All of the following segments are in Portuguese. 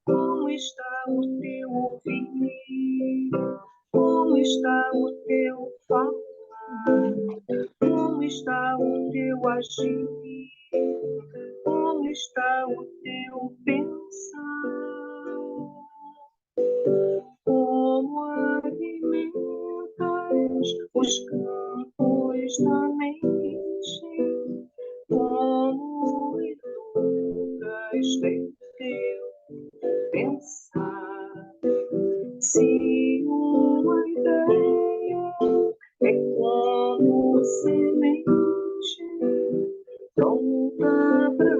Como está o teu ouvir? Como está o teu falar? Como está o teu agir? Como está o teu pensar? Como alimentas os campos da mente? Como educas teu pensar? Se uma ideia é como semente pronta para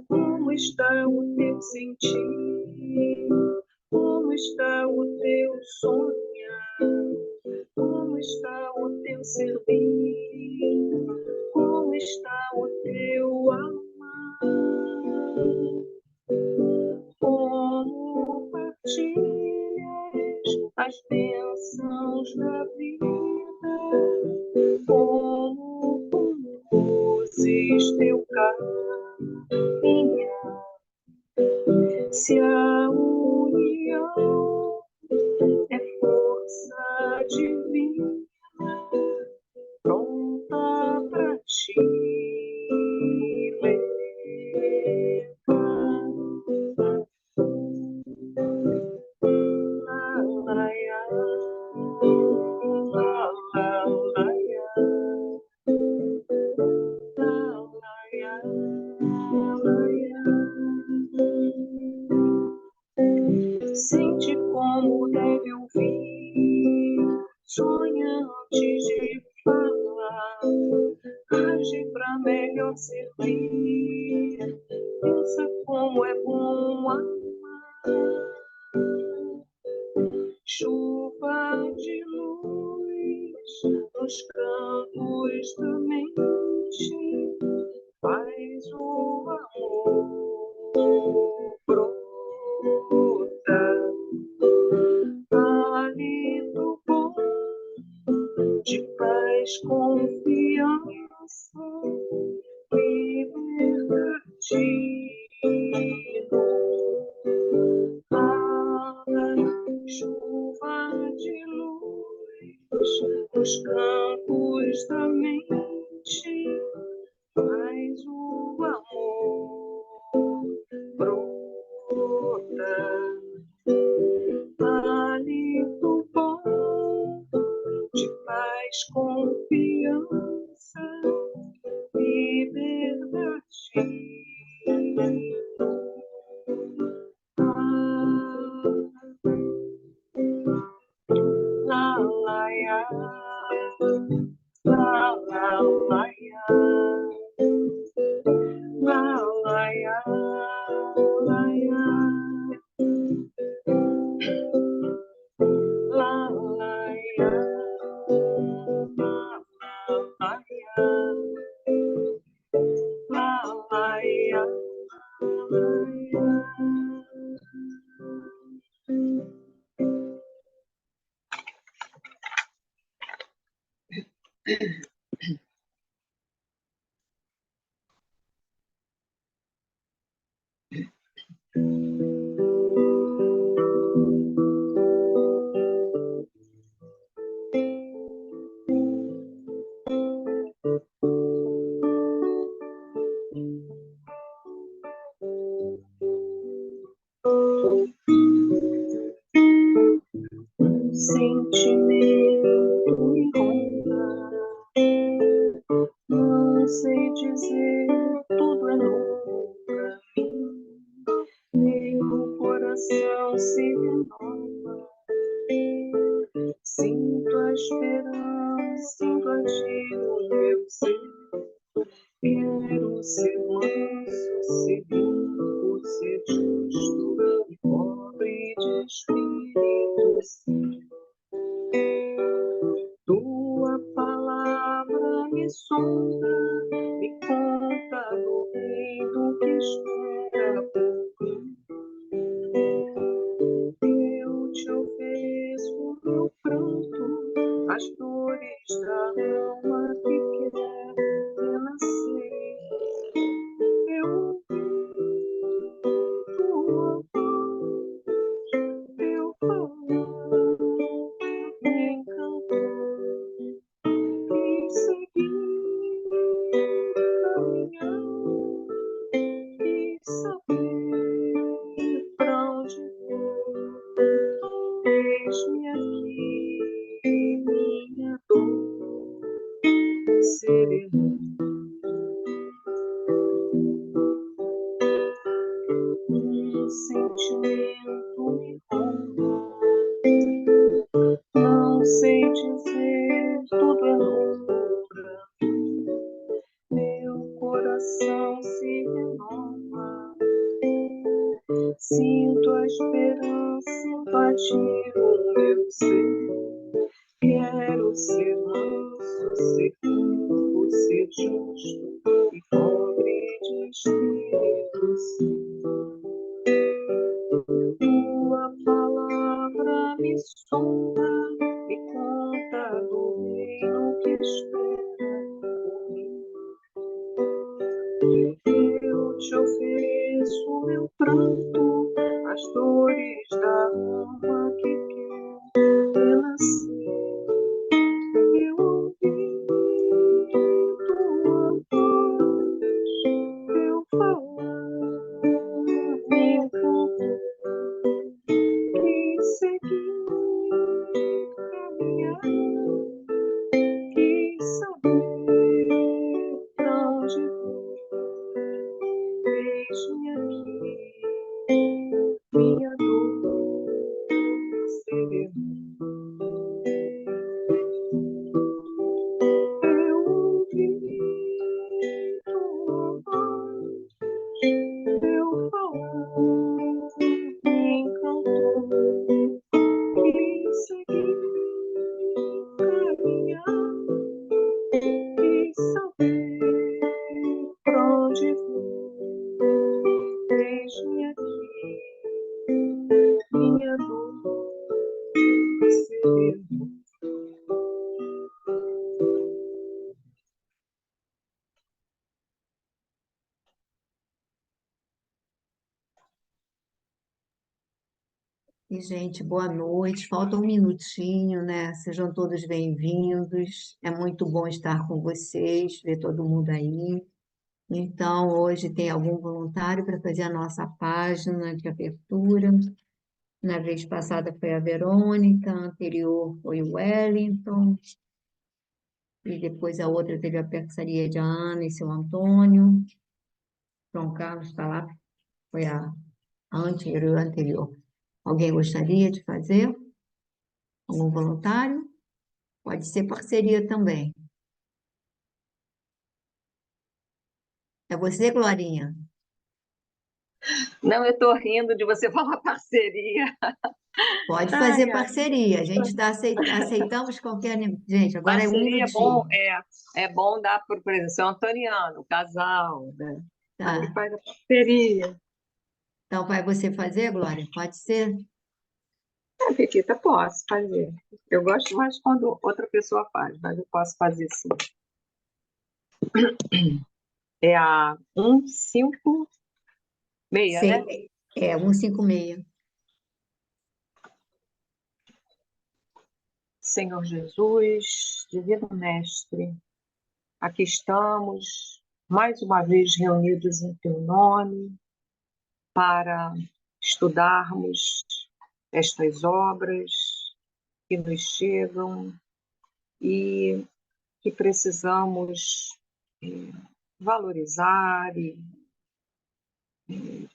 Como está o teu sentir? Como está o teu sonhar? Como está o teu servir? Como está o teu amar? Como partilhas as bênçãos da vida? Como conduzes teu caminhar? Se a união é força divina, pronta para te levar. Sente como deve ouvir, sonha antes de falar, age pra melhor servir, pensa como é bom amar. Chuva de luz nos campos da mente, faz o amor brotar. Hálito bom de paz, confiança, liberdade. Chuva de luz nos campos da mente, faz o amor brotar. Hálito bom de paz, confiança, liberdade. Sentimento me ronda, sei dizer, tudo é novo pra mim. Meu coração se renova. Sinto a esperança, sinto agir no meu ser. Quero ser manso, ser limpo, ser justo e pobre de espírito sim. Tua palavra me sonda, me conta do reino que espera por mim. Eu te ofereço meu pranto, as dores da alma que quer renascer. Eu tua voz, teu falar me encantou. E seguir, caminhar e saber pra onde vou. Eis-me aqui, minha dor serena. Sentimento me ronda, não sei dizer, tudo é novo pra mim. Meu coração se renova, sinto a esperança invadir o meu ser. Quero ser manso, ser limpo, ser justo e pobre de espírito sim. Tua palavra me sonda, me conta do reino que espera por mim. Eu te ofereço meu pranto, as dores da alma que quer renascer. Eu ouvi tua voz, teu falar me encantou. E seguir, caminhar e saber pra onde vou. Eis-me aqui, minha dor serena. Eu ouvi tua voz, teu falar me encantou. E seguir, caminhar e saber pra onde vou. Eis-me aqui, minha dor serena. E, gente, boa noite. Falta um minutinho, né? Sejam todos bem-vindos. É muito bom estar com vocês, ver todo mundo aí. Então, hoje tem algum voluntário para fazer a nossa página de abertura. Na vez passada foi a Verônica, a anterior foi o Wellington, e depois a outra teve a parceria de Ana e seu Antônio. João Carlos está lá, foi a anterior. Alguém gostaria de fazer? Algum voluntário? Pode ser parceria também. É você, Glorinha? Não, eu estou rindo de você falar parceria. Pode Ai, fazer ai. parceria. A gente aceitamos qualquer. Gente, agora é um Parceria é bom, minutinho. é bom dar, por exemplo, São Antoniano, casal, né? Aí Tá. faz a parceria. Então, vai você fazer, Glória? Pode ser? Pequita, posso fazer. Eu gosto mais quando outra pessoa faz, mas eu posso fazer sim. É a 156, né? Sei. É, 156. Senhor Jesus, Divino Mestre, aqui estamos, mais uma vez reunidos em Teu nome, para estudarmos estas obras que nos chegam e que precisamos valorizar e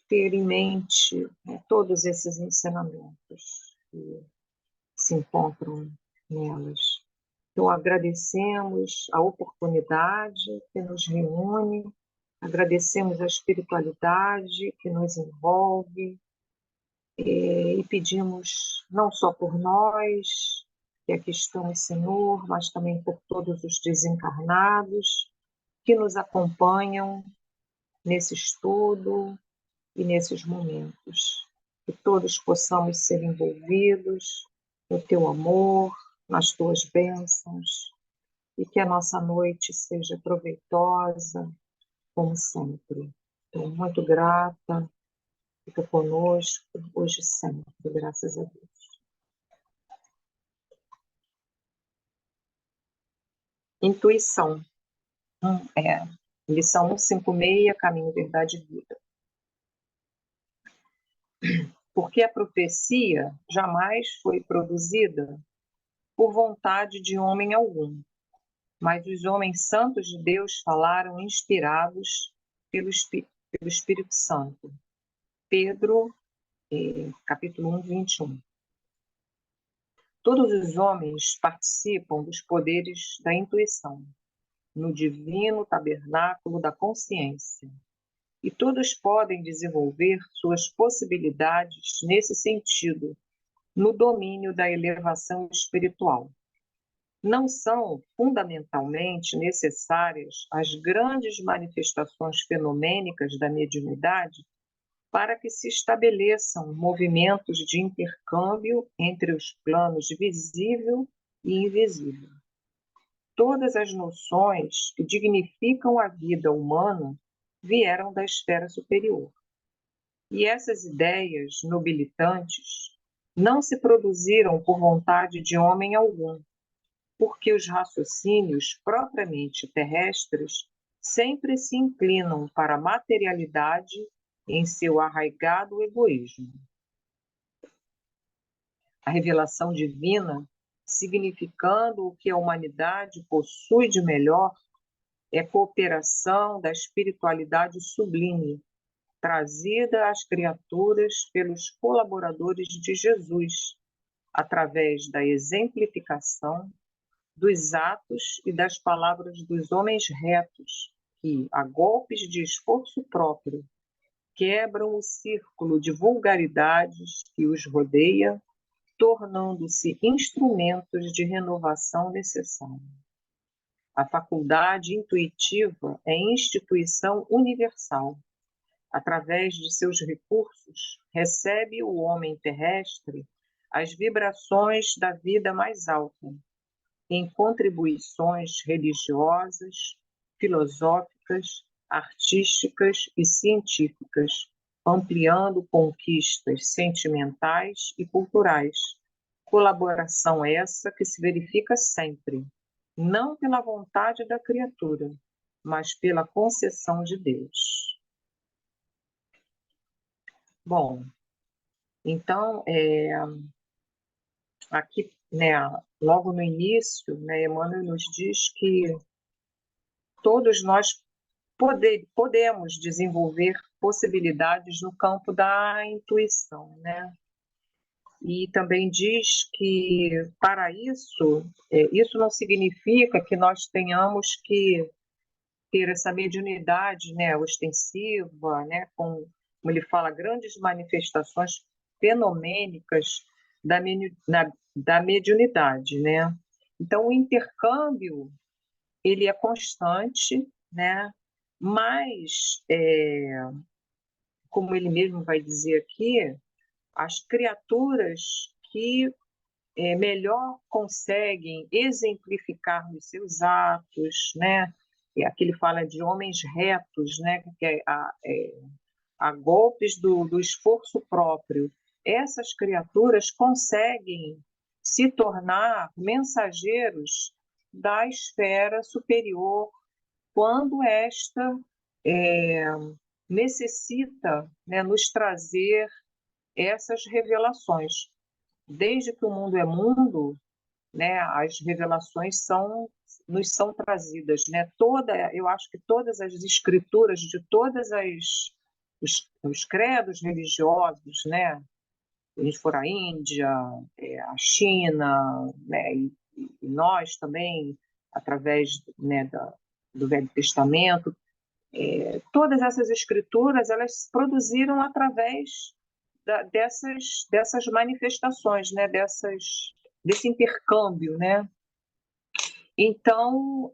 ter em mente, né, todos esses ensinamentos que se encontram nelas. Então, agradecemos a oportunidade que nos reúne, agradecemos a espiritualidade que nos envolve, e pedimos não só por nós, que aqui estamos, Senhor, mas também por todos os desencarnados que nos acompanham nesse estudo e nesses momentos. Que todos possamos ser envolvidos no teu amor, nas tuas bênçãos, e que a nossa noite seja proveitosa, como sempre. Estou muito grata, fica conosco hoje e sempre, graças a Deus. Intuição. Lição 156, Caminho, Verdade e Vida. Porque a profecia jamais foi produzida por vontade de homem algum, mas os homens santos de Deus falaram inspirados pelo Espírito Santo. Pedro, capítulo 1, 21. Todos os homens participam dos poderes da intuição, no divino tabernáculo da consciência, e todos podem desenvolver suas possibilidades nesse sentido, no domínio da elevação espiritual. Não são fundamentalmente necessárias as grandes manifestações fenomênicas da mediunidade para que se estabeleçam movimentos de intercâmbio entre os planos visível e invisível. Todas as noções que dignificam a vida humana vieram da esfera superior. E essas ideias nobilitantes não se produziram por vontade de homem algum, porque os raciocínios propriamente terrestres sempre se inclinam para a materialidade em seu arraigado egoísmo. A revelação divina, significando o que a humanidade possui de melhor, é cooperação da espiritualidade sublime, trazida às criaturas pelos colaboradores de Jesus, através da exemplificação dos atos e das palavras dos homens retos, que, a golpes de esforço próprio, quebram o círculo de vulgaridades que os rodeia, tornando-se instrumentos de renovação necessária. A faculdade intuitiva é instituição universal. Através de seus recursos, recebe o homem terrestre as vibrações da vida mais alta, em contribuições religiosas, filosóficas, artísticas e científicas, ampliando conquistas sentimentais e culturais. Colaboração essa que se verifica sempre, não pela vontade da criatura, mas pela concessão de Deus. Bom, então, aqui, né, logo no início, né, Emmanuel nos diz que todos nós podemos desenvolver possibilidades no campo da intuição, né? E também diz que, para isso, isso não significa que nós tenhamos que ter essa mediunidade, né, ostensiva, né, como ele fala, grandes manifestações fenomênicas da mediunidade, né? Então, o intercâmbio, ele é constante, né? Mas, como ele mesmo vai dizer aqui, as criaturas que melhor conseguem exemplificar nos seus atos, né? E aqui ele fala de homens retos, né? Que a golpes do esforço próprio. Essas criaturas conseguem se tornar mensageiros da esfera superior quando esta necessita, né, nos trazer essas revelações. Desde que o mundo é mundo, né, as revelações são nos são trazidas, né? Eu acho que todas as escrituras de os credos religiosos, né? Se a gente for à Índia, a China, né? E nós também, através, né, do Velho Testamento, todas essas escrituras, elas se produziram através dessas manifestações, né? Desse intercâmbio, né? Então,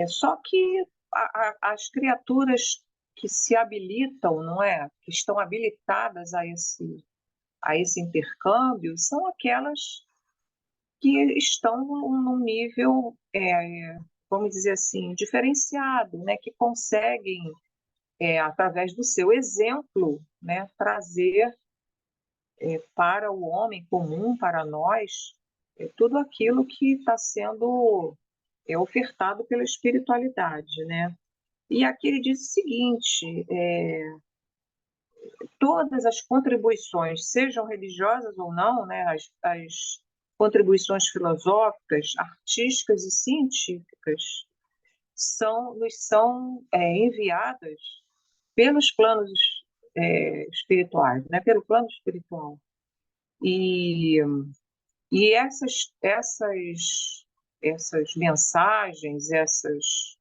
só que as criaturas que se habilitam, não é? Que estão habilitadas a esse intercâmbio, são aquelas que estão num nível, vamos dizer assim, diferenciado, né? Que conseguem, através do seu exemplo, né? Trazer para o homem comum, para nós, tudo aquilo que está sendo ofertado pela espiritualidade, né? E aqui ele diz o seguinte: todas as contribuições, sejam religiosas ou não, né, as contribuições filosóficas, artísticas e científicas nos são enviadas pelos planos espirituais, né, pelo plano espiritual. E essas mensagens, essas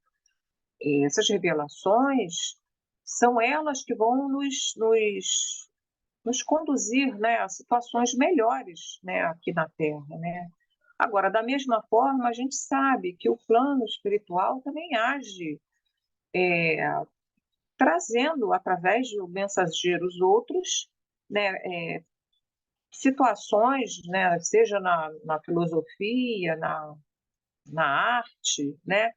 revelações, são elas que vão nos conduzir, né, a situações melhores, né, aqui na Terra, né? Agora, da mesma forma, a gente sabe que o plano espiritual também age, trazendo, através de mensageiros outros, né, situações, né, seja na filosofia, na arte, né,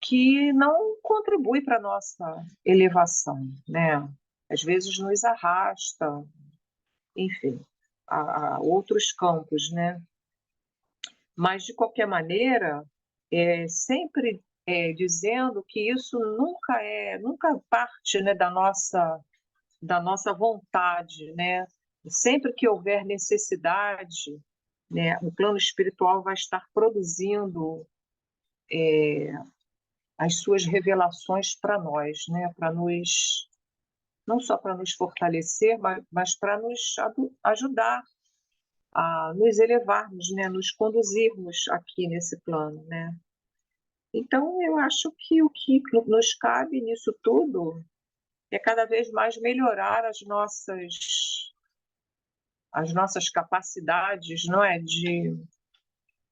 que não contribui para a nossa elevação, né? Às vezes nos arrasta, enfim, a outros campos, né? Mas, de qualquer maneira, sempre dizendo que isso nunca parte, né, da nossa vontade, né? Sempre que houver necessidade, né, o plano espiritual vai estar produzindo as suas revelações para nós, né? Para nos, não só para nos fortalecer, mas para nos ajudar a nos elevarmos, né? Nos conduzirmos aqui nesse plano, né? Então, eu acho que o que nos cabe nisso tudo é cada vez mais melhorar as nossas capacidades, não é?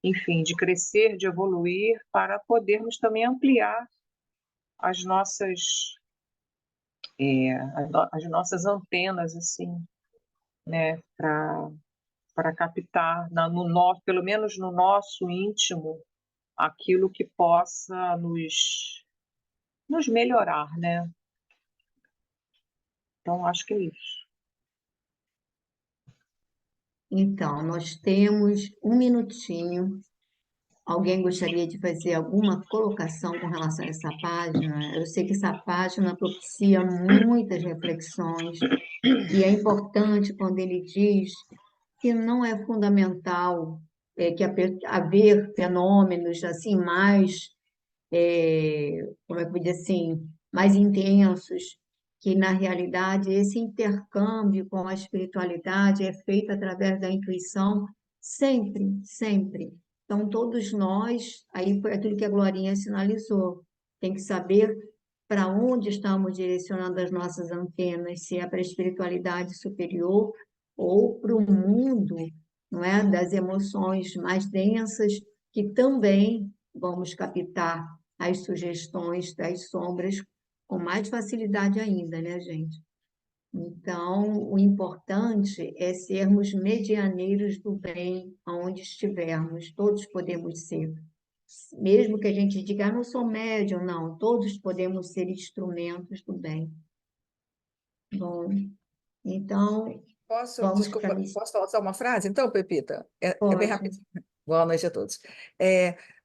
Enfim, de crescer, de evoluir, para podermos também ampliar as nossas as nossas antenas, assim, né, para captar pelo menos no nosso íntimo, aquilo que possa nos melhorar, né? Então, acho que é isso. Então, nós temos um minutinho. Alguém gostaria de fazer alguma colocação com relação a essa página? Eu sei que essa página propicia muitas reflexões, e é importante quando ele diz que não é fundamental que haver fenômenos assim mais, como é que eu vou dizer assim, mais intensos, que na realidade esse intercâmbio com a espiritualidade é feito através da intuição sempre, sempre. Então todos nós, aí foi aquilo que a Glorinha sinalizou, tem que saber para onde estamos direcionando as nossas antenas, se é para a espiritualidade superior ou para o mundo, não é, das emoções mais densas, que também vamos captar as sugestões das sombras com mais facilidade ainda, né, gente? Então, o importante é sermos medianeiros do bem aonde estivermos, todos podemos ser. Mesmo que a gente diga, não sou médium, não, todos podemos ser instrumentos do bem. Bom, então, vamos para a Desculpa, missão. posso falar só uma frase, então, Pepita? É bem Pode. rapidinho. Boa noite a todos.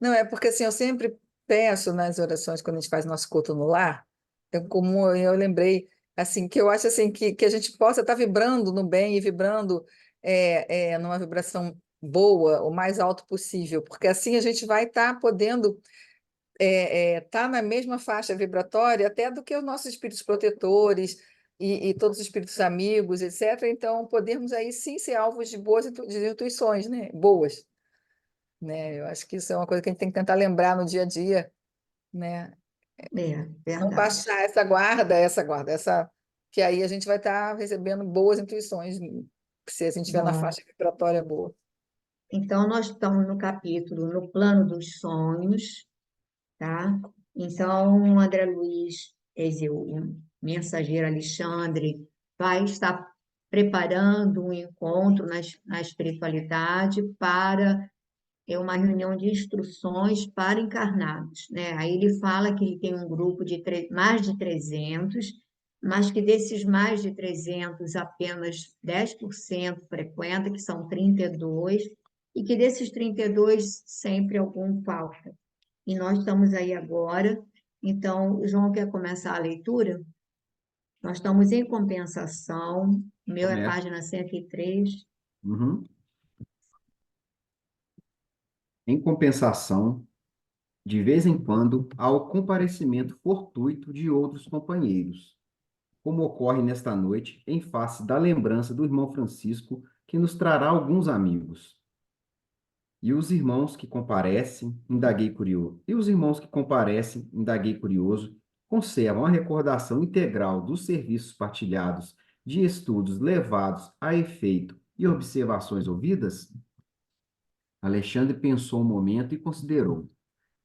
Não, é porque assim, eu sempre peço nas orações, quando a gente faz nosso culto no lar, como eu lembrei, assim, que eu acho assim, que a gente possa estar vibrando no bem e vibrando numa vibração boa o mais alto possível, porque assim a gente vai estar podendo estar na mesma faixa vibratória até do que os nossos espíritos protetores e todos os espíritos amigos, etc. Então, podermos aí sim ser alvos de boas de intuições, né? Boas, né? Eu acho que isso é uma coisa que a gente tem que tentar lembrar no dia a dia, né? Não Verdade. baixar essa que aí a gente vai estar recebendo boas intuições, se a gente estiver na Bom, faixa vibratória boa. então nós estamos no capítulo No Plano dos Sonhos, tá? Então, André Luiz, o mensageiro Alexandre, vai estar preparando um encontro na espiritualidade para uma reunião de instruções para encarnados, né? Aí ele fala que ele tem um grupo de mais de 300, mas que desses mais de 300, apenas 10% frequenta, que são 32, e que desses 32, sempre algum falta. E nós estamos aí agora. Então, o João quer começar a leitura? Nós estamos em compensação. O meu é Começa. página 103. Uhum. Em compensação, de vez em quando, há o comparecimento fortuito de outros companheiros, como ocorre nesta noite, em face da lembrança do irmão Francisco, que nos trará alguns amigos. E os irmãos que comparecem, indaguei curioso, conservam a recordação integral dos serviços partilhados, de estudos levados a efeito e observações ouvidas? Alexandre pensou um momento e considerou.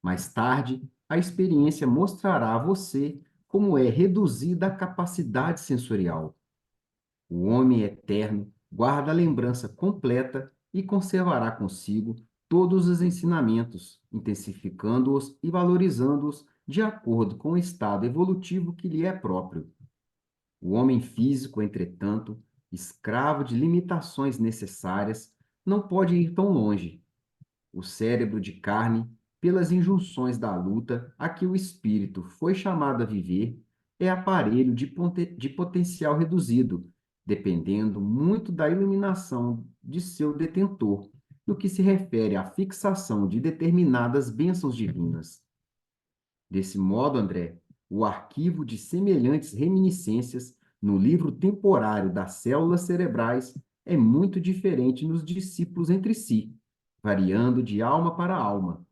Mais tarde, a experiência mostrará a você como é reduzida a capacidade sensorial. O homem eterno guarda a lembrança completa e conservará consigo todos os ensinamentos, intensificando-os e valorizando-os de acordo com o estado evolutivo que lhe é próprio. O homem físico, entretanto, escravo de limitações necessárias, não pode ir tão longe. O cérebro de carne, pelas injunções da luta a que o espírito foi chamado a viver, é aparelho de potencial reduzido, dependendo muito da iluminação de seu detentor, no que se refere à fixação de determinadas bênçãos divinas. Desse modo, André, o arquivo de semelhantes reminiscências no livro temporário das células cerebrais é muito diferente nos discípulos entre si, variando de alma para alma.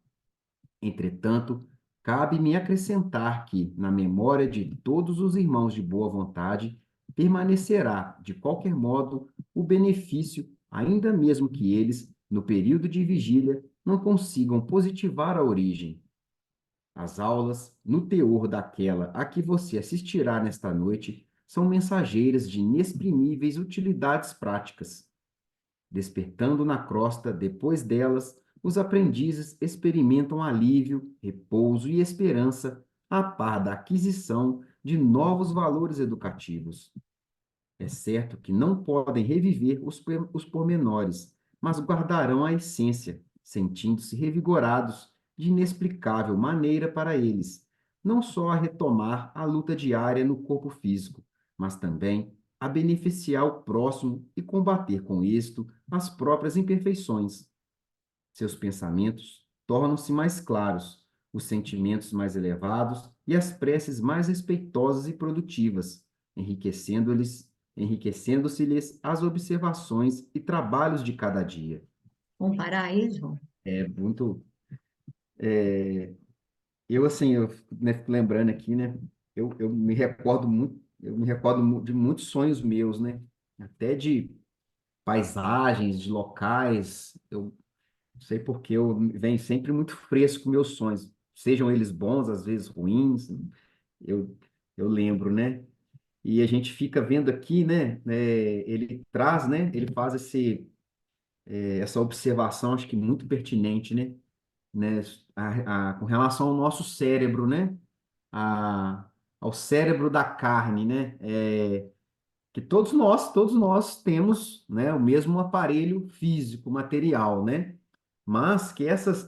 Entretanto, cabe-me acrescentar que, na memória de todos os irmãos de boa vontade, permanecerá, de qualquer modo, o benefício, ainda mesmo que eles, no período de vigília, não consigam positivar a origem. As aulas, no teor daquela a que você assistirá nesta noite, são mensageiras de inexprimíveis utilidades práticas. Despertando na crosta, depois delas, os aprendizes experimentam alívio, repouso e esperança, a par da aquisição de novos valores educativos. É certo que não podem reviver os pormenores, mas guardarão a essência, sentindo-se revigorados de inexplicável maneira para eles, não só a retomar a luta diária no corpo físico, mas também a beneficiar o próximo e combater com êxito as próprias imperfeições. Seus pensamentos tornam-se mais claros, os sentimentos mais elevados e as preces mais respeitosas e produtivas, enriquecendo-se-lhes as observações e trabalhos de cada dia. Vamos parar aí, João? É muito. Eu, assim, né, fico lembrando aqui, né? Eu me recordo de muitos sonhos meus, né? Até de paisagens, de locais. Eu não sei porque eu venho sempre muito fresco meus sonhos, sejam eles bons, às vezes ruins. Eu, eu lembro, né? E a gente fica vendo aqui, né? Ele traz, né? Ele faz essa observação, acho que muito pertinente, né? Com relação ao nosso cérebro, né? A, ao cérebro da carne, né? Que todos nós temos, né? O mesmo aparelho físico, material, né? Mas que essas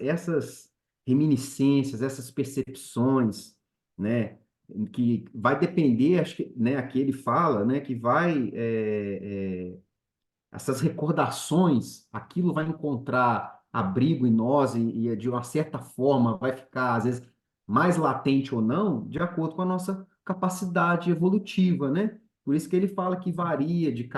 reminiscências, essas percepções, né? Que vai depender, acho que, né? Aqui ele fala, né? Que vai essas recordações, aquilo vai encontrar abrigo em nós e de uma certa forma vai ficar, às vezes, mais latente ou não, de acordo com a nossa capacidade evolutiva, né? Por isso que ele fala que varia de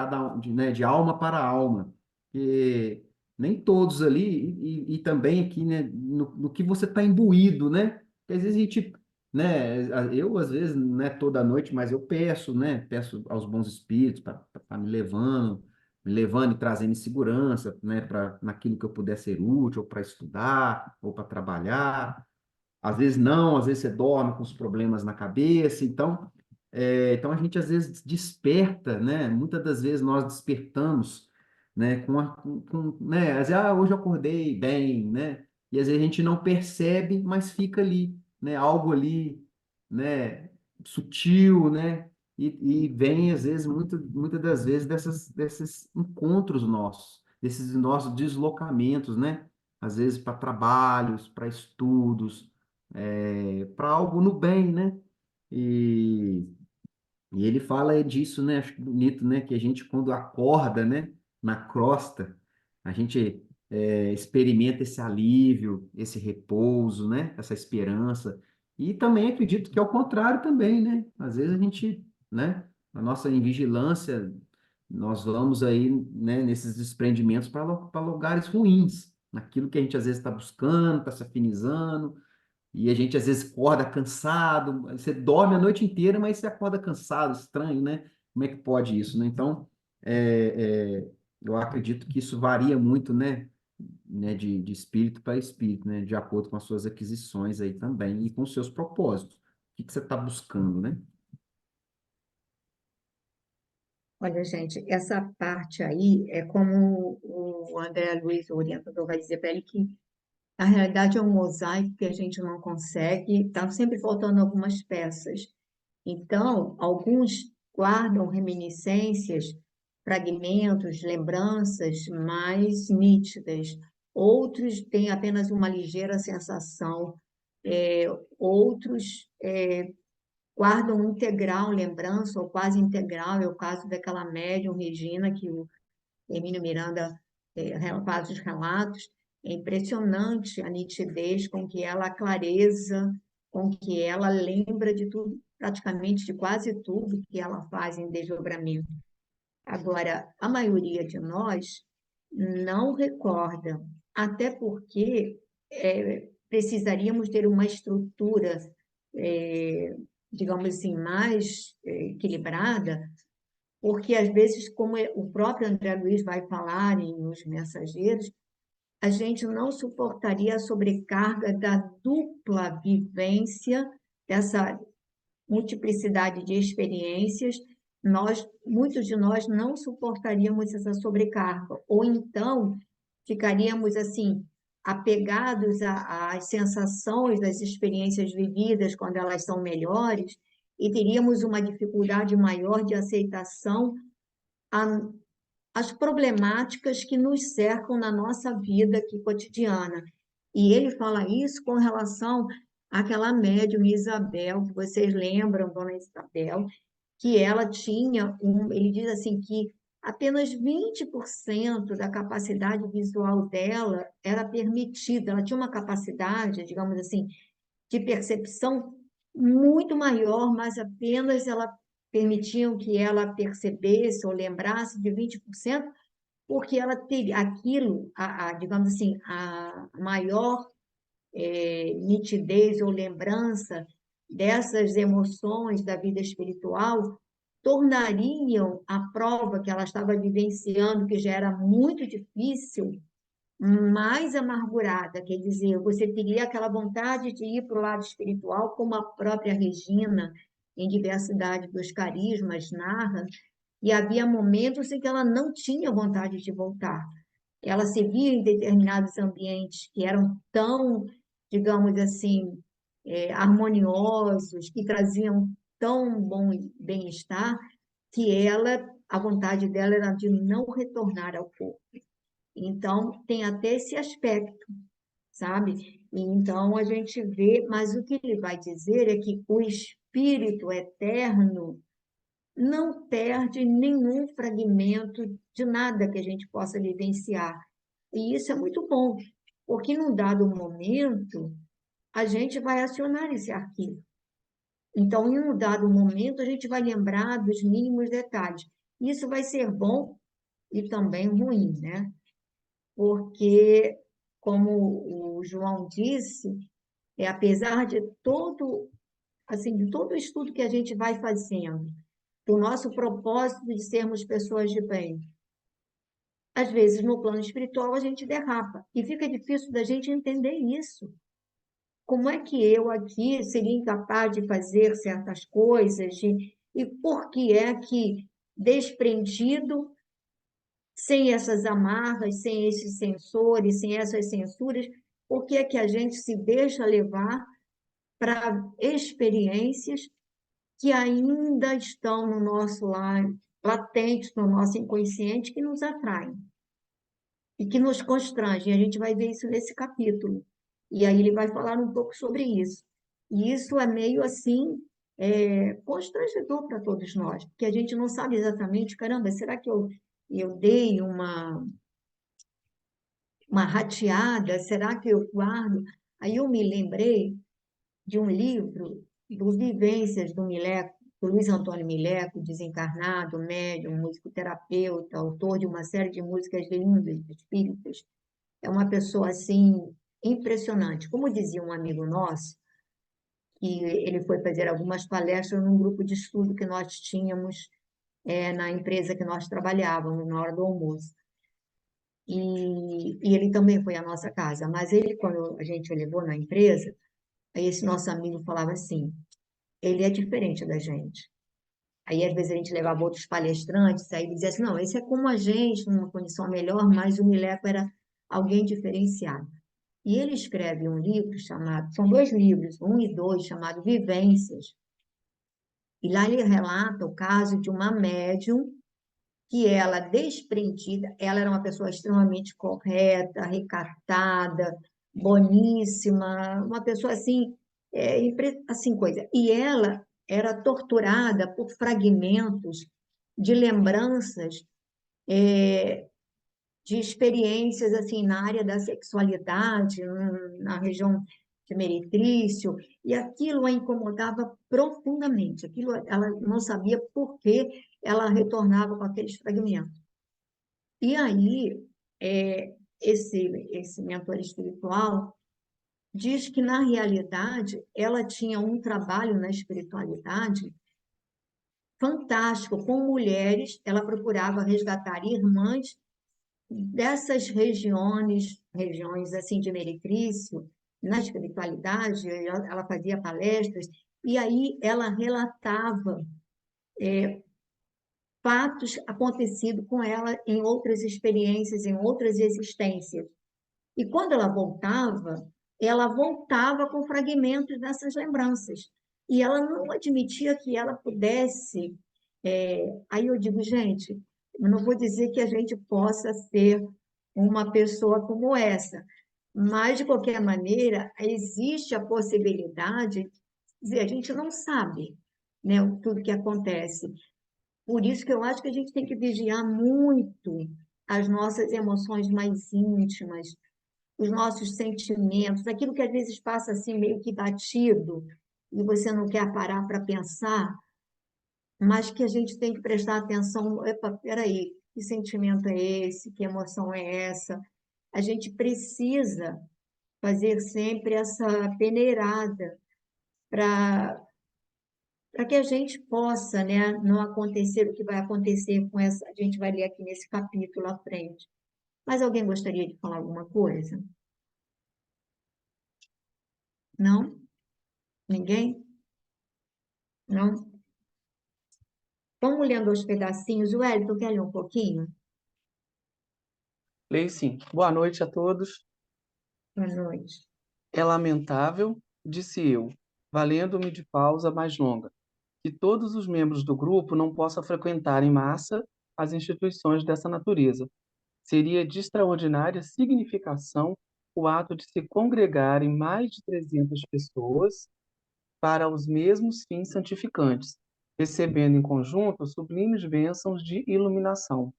né, de alma para alma, que nem todos ali, e também aqui, né, no que você está imbuído, né? Porque às vezes a gente, né, eu às vezes, não é toda noite, mas eu peço, né, peço aos bons espíritos para estar me levando e trazendo em segurança, né, para naquilo que eu puder ser útil, ou para estudar, ou para trabalhar. Às vezes não, às vezes você dorme com os problemas na cabeça, então a gente às vezes desperta, né? Muitas das vezes nós despertamos, né? Né? Às vezes, hoje eu acordei bem, né? E às vezes a gente não percebe, mas fica ali, né? Algo ali, né? Sutil, né? E vem às vezes, muitas das vezes desses encontros nossos, desses nossos deslocamentos, né? Às vezes para trabalhos, para estudos, para algo no bem, né? E, e ele fala disso, né? Acho bonito, né? Que a gente, quando acorda, né? Na crosta, a gente experimenta esse alívio, esse repouso, né? Essa esperança. E também acredito que é o contrário também, né? Às vezes a gente, né? Na nossa invigilância, nós vamos aí, né? Nesses desprendimentos para lugares ruins, naquilo que a gente às vezes está buscando, está se afinizando, e a gente às vezes acorda cansado, você dorme a noite inteira, mas você acorda cansado, estranho, né? Como é que pode isso, né? Então, eu acredito que isso varia muito, né, de espírito para espírito, né? De acordo com as suas aquisições aí também e com os seus propósitos. O que que você está buscando, né? Olha, gente, essa parte aí é como o André Luiz, o orientador, vai dizer para ele que, na realidade, é um mosaico que a gente não consegue, está sempre faltando algumas peças. Então, alguns guardam reminiscências, fragmentos, lembranças mais nítidas. Outros têm apenas uma ligeira sensação. É, outros guardam integral lembrança, ou quase integral. É o caso daquela médium Regina, que o Hermínio Miranda faz os relatos. É impressionante a nitidez com que ela, a clareza com que ela lembra de tudo, praticamente de quase tudo que ela faz em desdobramento. Agora, a maioria de nós não recorda, até porque precisaríamos ter uma estrutura, digamos assim, mais equilibrada, porque às vezes, como o próprio André Luiz vai falar nos Mensageiros, a gente não suportaria a sobrecarga da dupla vivência, dessa multiplicidade de experiências. Muitos de nós não suportaríamos essa sobrecarga, ou então ficaríamos assim apegados às sensações das experiências vividas quando elas são melhores, e teríamos uma dificuldade maior de aceitação às problemáticas que nos cercam na nossa vida aqui cotidiana. E ele fala isso com relação àquela médium Isabel, que vocês lembram, dona Isabel, que ela tinha ele diz assim que apenas 20% da capacidade visual dela era permitida, ela tinha uma capacidade, digamos assim, de percepção muito maior, mas apenas ela permitiam que ela percebesse ou lembrasse de 20%, porque ela teria aquilo, digamos assim, a maior nitidez ou lembrança dessas emoções da vida espiritual tornariam a prova que ela estava vivenciando, que já era muito difícil, mais amargurada, quer dizer, você teria aquela vontade de ir para o lado espiritual, como a própria Regina, em Diversidade dos Carismas, narra, e havia momentos em que ela não tinha vontade de voltar. Ela se via em determinados ambientes que eram tão, digamos assim, harmoniosos, que traziam tão bom bem-estar, que a vontade dela era de não retornar ao corpo. Então, tem até esse aspecto, sabe? E então, a gente vê, mas o que ele vai dizer é que o espírito eterno, não perde nenhum fragmento de nada que a gente possa vivenciar. E isso é muito bom, porque num dado momento a gente vai acionar esse arquivo. Então, em um dado momento, a gente vai lembrar dos mínimos detalhes. Isso vai ser bom e também ruim, né? Porque, como o João disse, apesar de todo, assim, de todo o estudo que a gente vai fazendo, do nosso propósito de sermos pessoas de bem, às vezes no plano espiritual a gente derrapa e fica difícil da gente entender isso. Como é que eu aqui seria incapaz de fazer certas coisas? E por que é que, desprendido, sem essas amarras, sem esses sensores, sem essas censuras, por que é que a gente se deixa levar para experiências que ainda estão no nosso lar, latentes no nosso inconsciente, que nos atraem e que nos constrangem? A gente vai ver isso nesse capítulo. E aí ele vai falar um pouco sobre isso. E isso é meio assim, constrangedor para todos nós, porque a gente não sabe exatamente, caramba, será que eu dei uma rateada? Será que eu guardo? Aí eu me lembrei de um livro do Vivências do Mileco, do Luiz Antônio Mileco, desencarnado, médium, musicoterapeuta, autor de uma série de músicas lindas, espíritas. É uma pessoa assim impressionante. Como dizia um amigo nosso, que ele foi fazer algumas palestras num grupo de estudo que nós tínhamos na empresa que nós trabalhávamos na hora do almoço. E ele também foi à nossa casa, mas ele, quando a gente o levou na empresa, aí esse nosso amigo falava assim, ele é diferente da gente. Aí, às vezes, a gente levava outros palestrantes, aí ele dizia assim, não, esse é como a gente, numa condição melhor, mas o Mileco era alguém diferenciado. E ele escreve um livro chamado, são dois livros, um e dois, chamado Vivências. E lá ele relata o caso de uma médium que ela, desprendida, ela era uma pessoa extremamente correta, recatada, boníssima, uma pessoa assim, assim coisa. E ela era torturada por fragmentos de lembranças de experiências assim na área da sexualidade, na região de Meretrício, e aquilo a incomodava profundamente. Aquilo ela não sabia por que ela retornava com aqueles fragmentos. E aí, esse mentor espiritual diz que, na realidade, ela tinha um trabalho na espiritualidade fantástico. Com mulheres, ela procurava resgatar irmãs dessas regiões assim de Meretrício, na espiritualidade. Ela fazia palestras, e aí ela relatava fatos acontecidos com ela em outras experiências, em outras existências. E quando ela voltava com fragmentos dessas lembranças. E ela não admitia que ela pudesse. Aí eu digo, gente, eu não vou dizer que a gente possa ser uma pessoa como essa, mas, de qualquer maneira, existe a possibilidade, dizer, a gente não sabe, né, tudo que acontece. Por isso que eu acho que a gente tem que vigiar muito as nossas emoções mais íntimas, os nossos sentimentos, aquilo que às vezes passa assim meio que batido e você não quer parar para pensar, mas que a gente tem que prestar atenção. Epa, peraí, que sentimento é esse? Que emoção é essa? A gente precisa fazer sempre essa peneirada para que a gente possa, né, não acontecer o que vai acontecer com essa. A gente vai ler aqui nesse capítulo à frente. Mas alguém gostaria de falar alguma coisa? Não? Ninguém? Não? Vamos lendo aos pedacinhos. O Wellington, quer ler um pouquinho? Leio sim. Boa noite a todos. Boa noite. É lamentável, disse eu, valendo-me de pausa mais longa, que todos os membros do grupo não possam frequentar em massa as instituições dessa natureza. Seria de extraordinária significação o ato de se congregarem mais de 300 pessoas para os mesmos fins santificantes, recebendo em conjunto sublimes bênçãos de iluminação.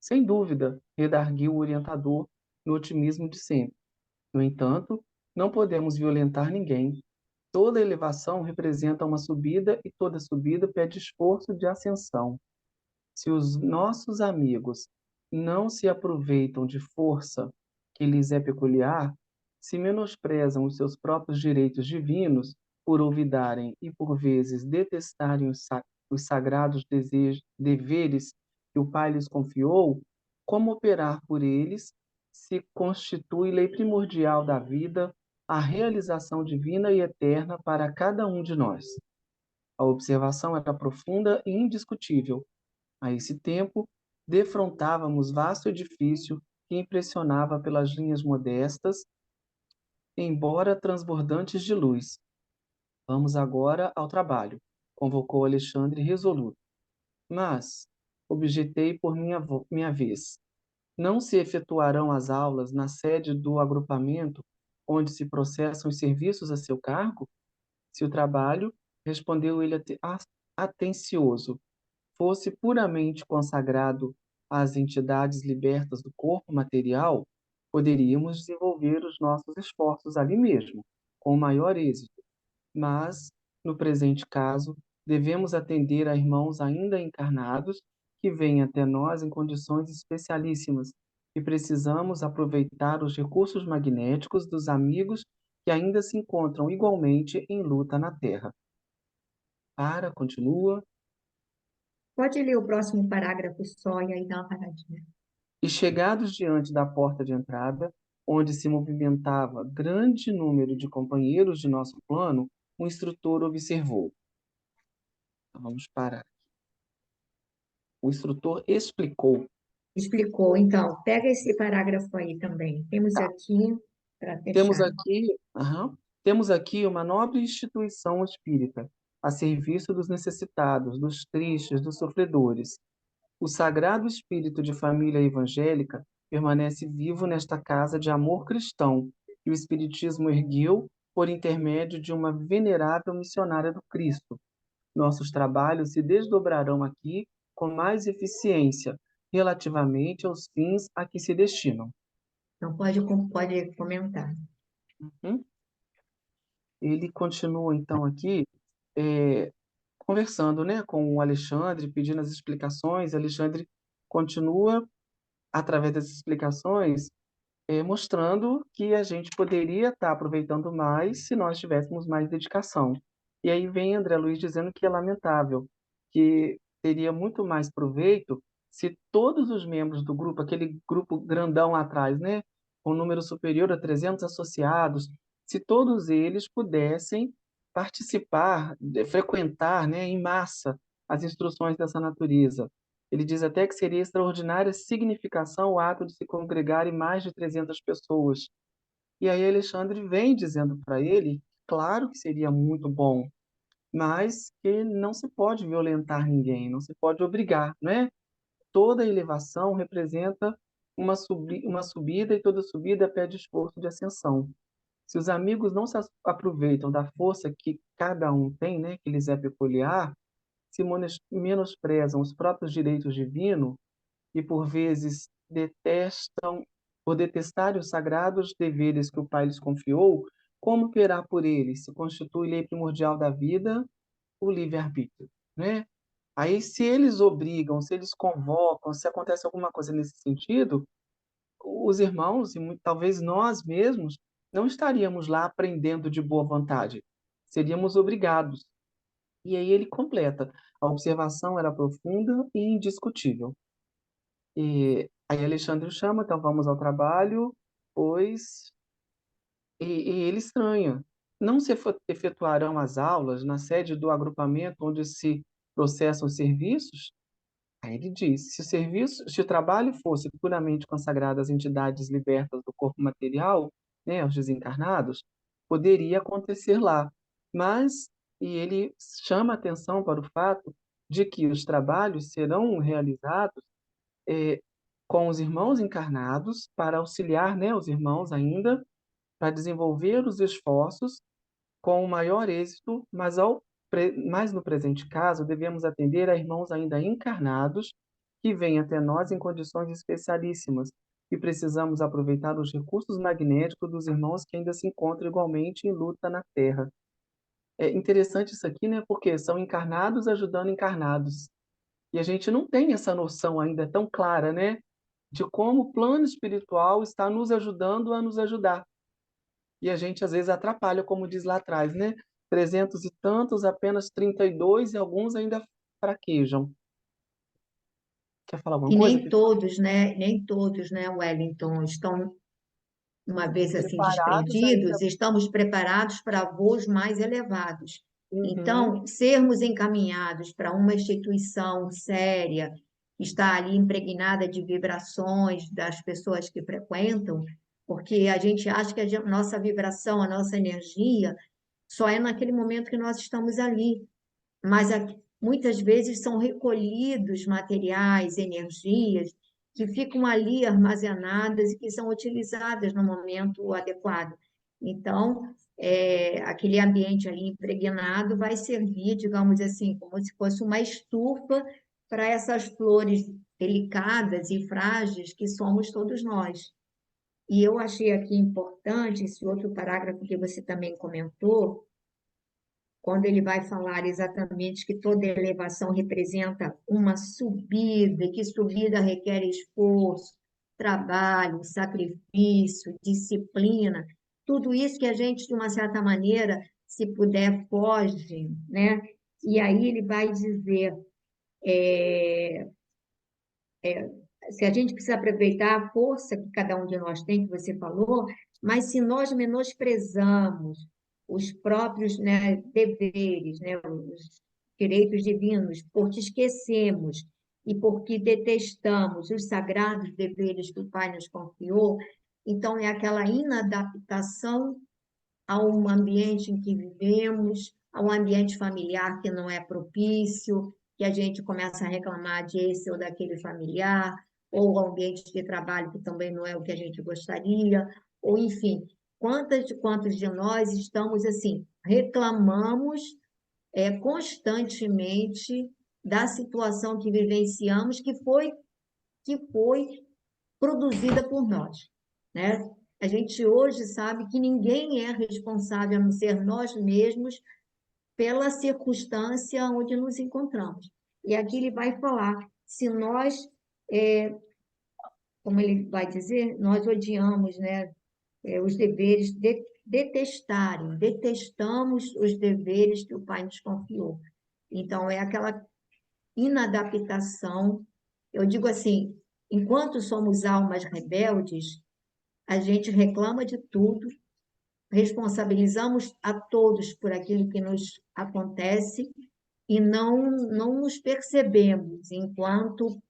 Sem dúvida, redarguiu o orientador no otimismo de sempre. No entanto, não podemos violentar ninguém. Toda elevação representa uma subida e toda subida pede esforço de ascensão. Se os nossos amigos não se aproveitam de força que lhes é peculiar, se menosprezam os seus próprios direitos divinos por olvidarem e por vezes detestarem os sagrados deveres que o Pai lhes confiou, como operar por eles se constitui lei primordial da vida, a realização divina e eterna para cada um de nós. A observação era profunda e indiscutível. A esse tempo, defrontávamos vasto edifício que impressionava pelas linhas modestas, embora transbordantes de luz. Vamos agora ao trabalho, convocou Alexandre resoluto. Mas, objetei por minha vez, não se efetuarão as aulas na sede do agrupamento onde se processam os serviços a seu cargo? Se o trabalho, respondeu ele atencioso, fosse puramente consagrado às entidades libertas do corpo material, poderíamos desenvolver os nossos esforços ali mesmo, com maior êxito. Mas, no presente caso, devemos atender a irmãos ainda encarnados que vêm até nós em condições especialíssimas e precisamos aproveitar os recursos magnéticos dos amigos que ainda se encontram igualmente em luta na Terra. Continua. Pode ler o próximo parágrafo só e aí dá uma paradinha. E chegados diante da porta de entrada, onde se movimentava grande número de companheiros de nosso plano, o instrutor observou. Então, vamos parar. O instrutor explicou. Explicou. Então, pega esse parágrafo aí também. Temos Tá. aqui, para Temos fechar. temos aqui uma nobre instituição espírita, a serviço dos necessitados, dos tristes, dos sofredores. O sagrado espírito de família evangélica permanece vivo nesta casa de amor cristão, que o Espiritismo ergueu por intermédio de uma venerável missionária do Cristo. Nossos trabalhos se desdobrarão aqui com mais eficiência, relativamente aos fins a que se destinam. Então, pode comentar. Uhum. Ele continua, então, aqui, é, conversando, né, com o Alexandre, pedindo as explicações. Alexandre continua, através das explicações, mostrando que a gente poderia estar aproveitando mais se nós tivéssemos mais dedicação. E aí vem André Luiz dizendo que é lamentável, que teria muito mais proveito se todos os membros do grupo, aquele grupo grandão lá atrás, né, com um número superior a 300 associados, se todos eles pudessem participar, frequentar, né, em massa as instruções dessa natureza. Ele diz até que seria extraordinária significação o ato de se congregarem mais de 300 pessoas. E aí Alexandre vem dizendo para ele, claro que seria muito bom, mas que não se pode violentar ninguém, não se pode obrigar, né? Toda elevação representa uma subida e toda subida pede esforço de ascensão. Se os amigos não se aproveitam da força que cada um tem, né, que lhes é peculiar, se menosprezam os próprios direitos divinos, e por vezes por detestarem os sagrados deveres que o Pai lhes confiou, como operar por eles? Se constitui lei primordial da vida o livre-arbítrio, né? Aí, se eles obrigam, se eles convocam, se acontece alguma coisa nesse sentido, os irmãos, e talvez nós mesmos, não estaríamos lá aprendendo de boa vontade, seríamos obrigados. E aí ele completa: a observação era profunda e indiscutível. E aí Alexandre o chama, então vamos ao trabalho, pois... E ele estranha. Não se efetuarão as aulas na sede do agrupamento onde se processam os serviços? Aí ele diz, se o trabalho fosse puramente consagrado às entidades libertas do corpo material, né, aos desencarnados, poderia acontecer lá. Mas, e ele chama atenção para o fato de que os trabalhos serão realizados com os irmãos encarnados para auxiliar, né, os irmãos ainda, para desenvolver os esforços com o maior êxito, mas ao Mas no presente caso, devemos atender a irmãos ainda encarnados que vêm até nós em condições especialíssimas e precisamos aproveitar os recursos magnéticos dos irmãos que ainda se encontram igualmente em luta na Terra. É interessante isso aqui, né? Porque são encarnados ajudando encarnados. E a gente não tem essa noção ainda tão clara, né? De como o plano espiritual está nos ajudando a nos ajudar. E a gente, às vezes, atrapalha, como diz lá atrás, né? 300 e tantos, apenas 32 e alguns ainda fraquejam. Quer falar alguma E coisa, nem Cristina? todos, né? Nem todos, né, Wellington, estão, uma vez assim Preparados ainda. desprendidos, estamos preparados para voos mais elevados. Uhum. Então, sermos encaminhados para uma instituição séria, que está ali impregnada de vibrações das pessoas que frequentam, porque a gente acha que nossa vibração, a nossa energia, só é naquele momento que nós estamos ali. Mas muitas vezes são recolhidos materiais, energias que ficam ali armazenadas e que são utilizadas no momento adequado. Então, aquele ambiente ali impregnado vai servir, digamos assim, como se fosse uma estufa para essas flores delicadas e frágeis que somos todos nós. E eu achei aqui importante esse outro parágrafo que você também comentou, quando ele vai falar exatamente que toda elevação representa uma subida, e que subida requer esforço, trabalho, sacrifício, disciplina, tudo isso que a gente, de uma certa maneira, se puder, foge, né? E aí ele vai dizer, se a gente precisa aproveitar a força que cada um de nós tem, que você falou, mas se nós menosprezamos os próprios, né, deveres, né, os direitos divinos, porque esquecemos e porque detestamos os sagrados deveres que o Pai nos confiou, então é aquela inadaptação a um ambiente em que vivemos, a um ambiente familiar que não é propício, que a gente começa a reclamar de esse ou daquele familiar, ou ao ambiente de trabalho que também não é o que a gente gostaria, ou enfim, quantos de nós estamos assim, reclamamos constantemente da situação que vivenciamos, que foi produzida por nós, né? A gente hoje sabe que ninguém é responsável a não ser nós mesmos pela circunstância onde nos encontramos. E aqui ele vai falar, se nós, como ele vai dizer, nós odiamos, né, os deveres, detestamos os deveres que o Pai nos confiou. Então, é aquela inadaptação. Eu digo assim, enquanto somos almas rebeldes, a gente reclama de tudo, responsabilizamos a todos por aquilo que nos acontece e não nos percebemos enquanto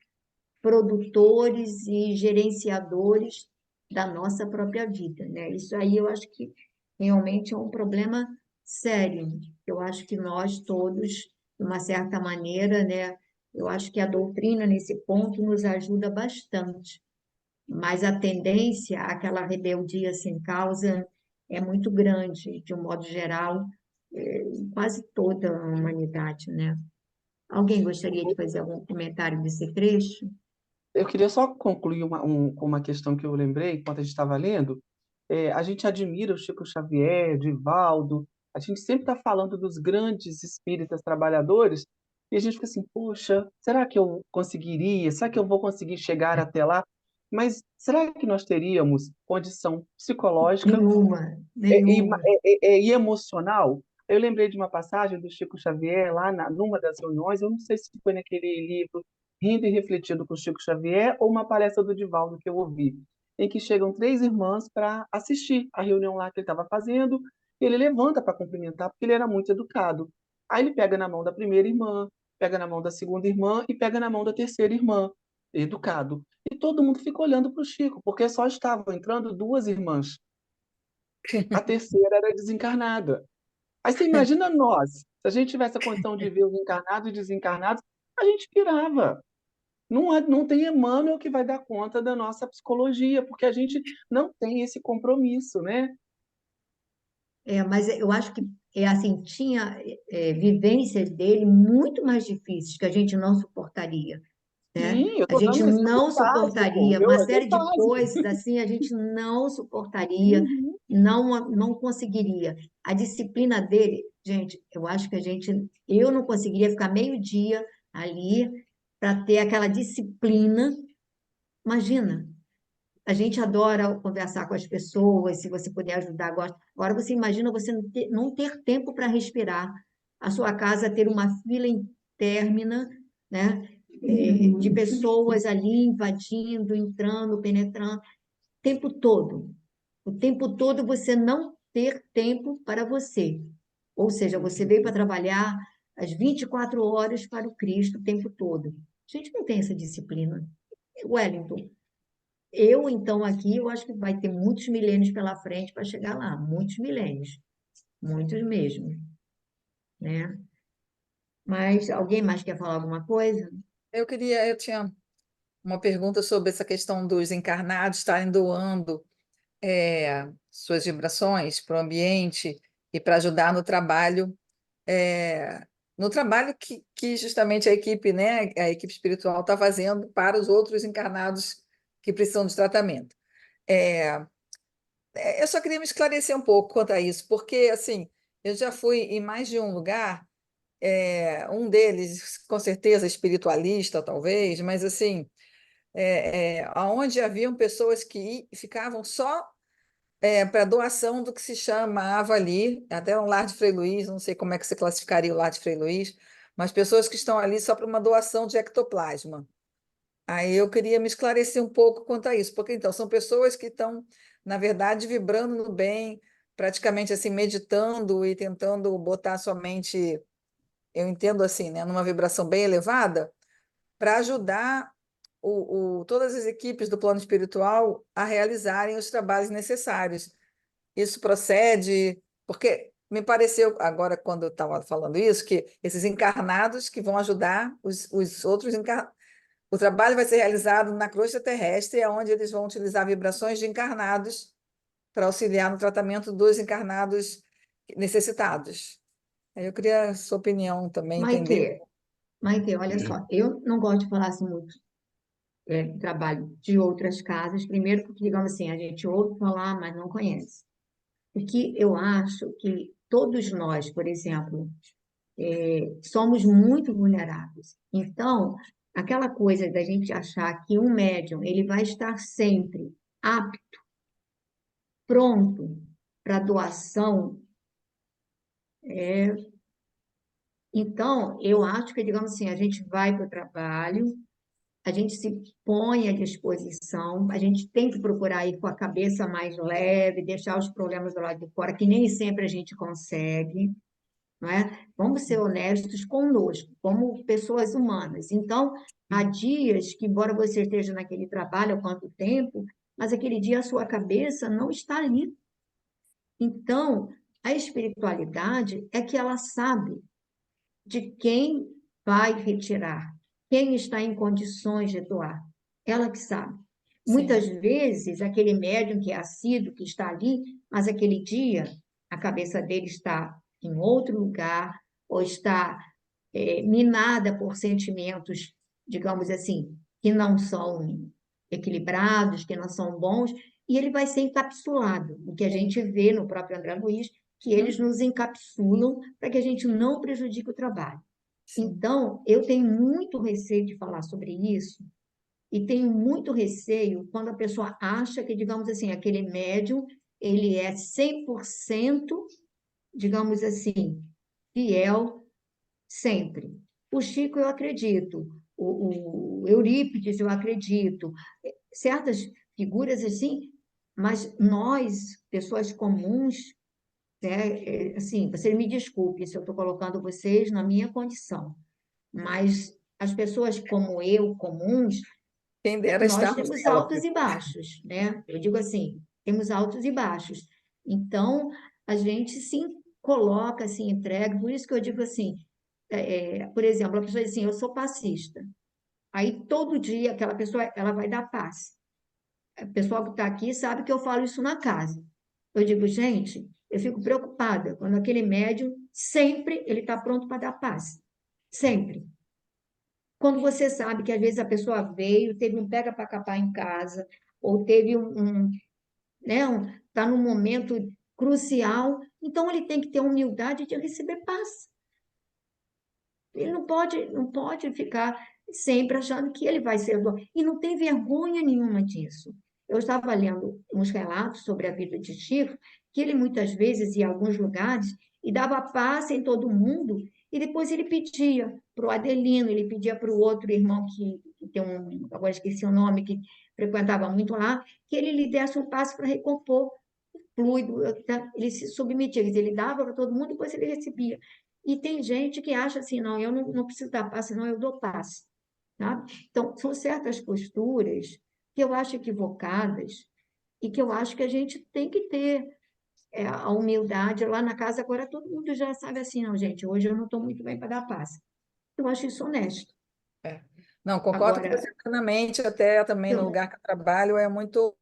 produtores e gerenciadores da nossa própria vida, né? Isso aí eu acho que realmente é um problema sério. Eu acho que nós todos, de uma certa maneira, né? Eu acho que a doutrina nesse ponto nos ajuda bastante, mas a tendência àquela rebeldia sem causa é muito grande, de um modo geral, em quase toda a humanidade, né? Alguém gostaria de fazer algum comentário desse trecho? Eu queria só concluir com uma questão que eu lembrei enquanto a gente estava lendo. A gente admira o Chico Xavier, Divaldo, a gente sempre está falando dos grandes espíritas trabalhadores, e a gente fica assim, poxa, será que eu conseguiria? Será que eu vou conseguir chegar até lá? Mas será que nós teríamos condição psicológica Nenhuma, e, nenhuma. e emocional? Eu lembrei de uma passagem do Chico Xavier lá numa das reuniões, eu não sei se foi naquele livro Rindo e Refletindo com Chico Xavier ou uma palestra do Divaldo que eu ouvi, em que chegam três irmãs para assistir a reunião lá que ele estava fazendo, e ele levanta para cumprimentar porque ele era muito educado. Aí ele pega na mão da primeira irmã, pega na mão da segunda irmã e pega na mão da terceira irmã, educado. E todo mundo fica olhando para o Chico, porque só estavam entrando duas irmãs. A terceira era desencarnada. Aí você imagina nós, se a gente tivesse a condição de ver os encarnados e desencarnados, a gente pirava. Não tem Emmanuel que vai dar conta da nossa psicologia, porque a gente não tem esse compromisso, né? Mas eu acho que assim, tinha vivências dele muito mais difíceis que a gente não suportaria, né? Sim, eu A tô gente dando um exemplo não básico, suportaria meu, uma é bem série de básico. coisas assim, a gente não suportaria, Uhum. não conseguiria. A disciplina dele, gente, eu acho que eu não conseguiria ficar meio dia ali para ter aquela disciplina. Imagina, a gente adora conversar com as pessoas, se você puder ajudar, gosta. Agora você imagina você não ter tempo para respirar, a sua casa ter uma fila intermina, né, de pessoas ali invadindo, entrando, penetrando, o tempo todo. O tempo todo você não ter tempo para você. Ou seja, você veio para trabalhar as 24 horas para o Cristo o tempo todo. A gente não tem essa disciplina. Wellington, então, aqui, eu acho que vai ter muitos milênios pela frente para chegar lá, muitos milênios, muitos mesmo, né? Mas alguém mais quer falar alguma coisa? Eu tinha uma pergunta sobre essa questão dos encarnados estarem doando suas vibrações para o ambiente e para ajudar no trabalho que justamente a equipe, né, a equipe espiritual está fazendo para os outros encarnados que precisam de tratamento. É, eu só queria me esclarecer um pouco quanto a isso, porque assim, eu já fui em mais de um lugar, um deles, com certeza, espiritualista, talvez, mas assim, onde haviam pessoas que ficavam só para doação do que se chamava ali, até um lar de Frei Luís, não sei como é que você classificaria o lar de Frei Luís, mas pessoas que estão ali só para uma doação de ectoplasma. Aí eu queria me esclarecer um pouco quanto a isso, porque então são pessoas que estão, na verdade, vibrando no bem, praticamente assim, meditando e tentando botar sua mente, eu entendo assim, né, numa vibração bem elevada, para ajudar todas as equipes do plano espiritual a realizarem os trabalhos necessários. Isso procede, porque me pareceu, agora, quando eu estava falando isso, que esses encarnados que vão ajudar os outros encarnados. O trabalho vai ser realizado na crosta terrestre, onde eles vão utilizar vibrações de encarnados para auxiliar no tratamento dos encarnados necessitados. Aí eu queria a sua opinião também, entender. Maite, Maite, olha só, eu não gosto de falar assim muito do trabalho de outras casas, primeiro porque, digamos assim, a gente ouve falar, mas não conhece. Porque eu acho que todos nós, por exemplo, somos muito vulneráveis. Então, aquela coisa da gente achar que um médium ele vai estar sempre apto, pronto para doação, então eu acho que, digamos assim, a gente vai para o trabalho, a gente se põe à disposição, a gente tem que procurar ir com a cabeça mais leve, deixar os problemas do lado de fora, que nem sempre a gente consegue, não é? Vamos ser honestos conosco, como pessoas humanas. Então, há dias que, embora você esteja naquele trabalho há quanto tempo, mas aquele dia a sua cabeça não está ali. Então, a espiritualidade é que ela sabe de quem vai retirar, quem está em condições de doar. Ela que sabe. Muitas Sim, vezes, aquele médium que é assíduo, que está ali, mas aquele dia a cabeça dele está em outro lugar, ou está minada por sentimentos, digamos assim, que não são equilibrados, que não são bons, e ele vai ser encapsulado, o que a sim. gente vê no próprio André Luiz, que eles Uhum. nos encapsulam para que a gente não prejudique o trabalho. Sim, Então, eu tenho muito receio de falar sobre isso, e tenho muito receio quando a pessoa acha que, digamos assim, aquele médium, ele é 100%, digamos assim, fiel sempre. O Chico, eu acredito. O Eurípides, eu acredito. Certas figuras assim, mas nós, pessoas comuns, né, assim, você me desculpe se eu estou colocando vocês na minha condição, mas as pessoas como eu, comuns, quem dera nós estarmos temos nela. altos e baixos, né? Eu digo assim, temos altos e baixos. Então, a gente se coloca, se entrega, por isso que eu digo assim, por exemplo, a pessoa diz assim, eu sou passista. Aí, todo dia, aquela pessoa, ela vai dar paz. O pessoal que está aqui sabe que eu falo isso na casa. Eu digo, gente, Eu fico preocupada quando aquele médium, sempre ele está pronto para dar passe. Sempre. Quando você sabe que às vezes a pessoa veio, teve um pega para capar em casa, ou teve né, está num momento crucial, então ele tem que ter humildade de receber paz. Ele não pode ficar sempre achando que ele vai ser dono. E não tem vergonha nenhuma disso. Eu estava lendo uns relatos sobre a vida de Chico, que ele muitas vezes ia a alguns lugares e dava paz em todo mundo, e depois ele pedia para o Adelino, ele pedia para o outro irmão que tem agora esqueci o nome, que frequentava muito lá, que ele lhe desse um passe para recompor fluido, ele se submetia, quer dizer, ele dava para todo mundo, depois ele recebia. E tem gente que acha assim, não, eu não preciso dar passe, não, eu dou passe. Tá? Então, são certas posturas que eu acho equivocadas e que eu acho que a gente tem que ter a humildade. Lá na casa, agora todo mundo já sabe assim, não, gente, hoje eu não estou muito bem para dar passe. Eu acho isso honesto. É. Não, concordo com Agora, você plenamente, até também no eu, lugar que eu trabalho é muito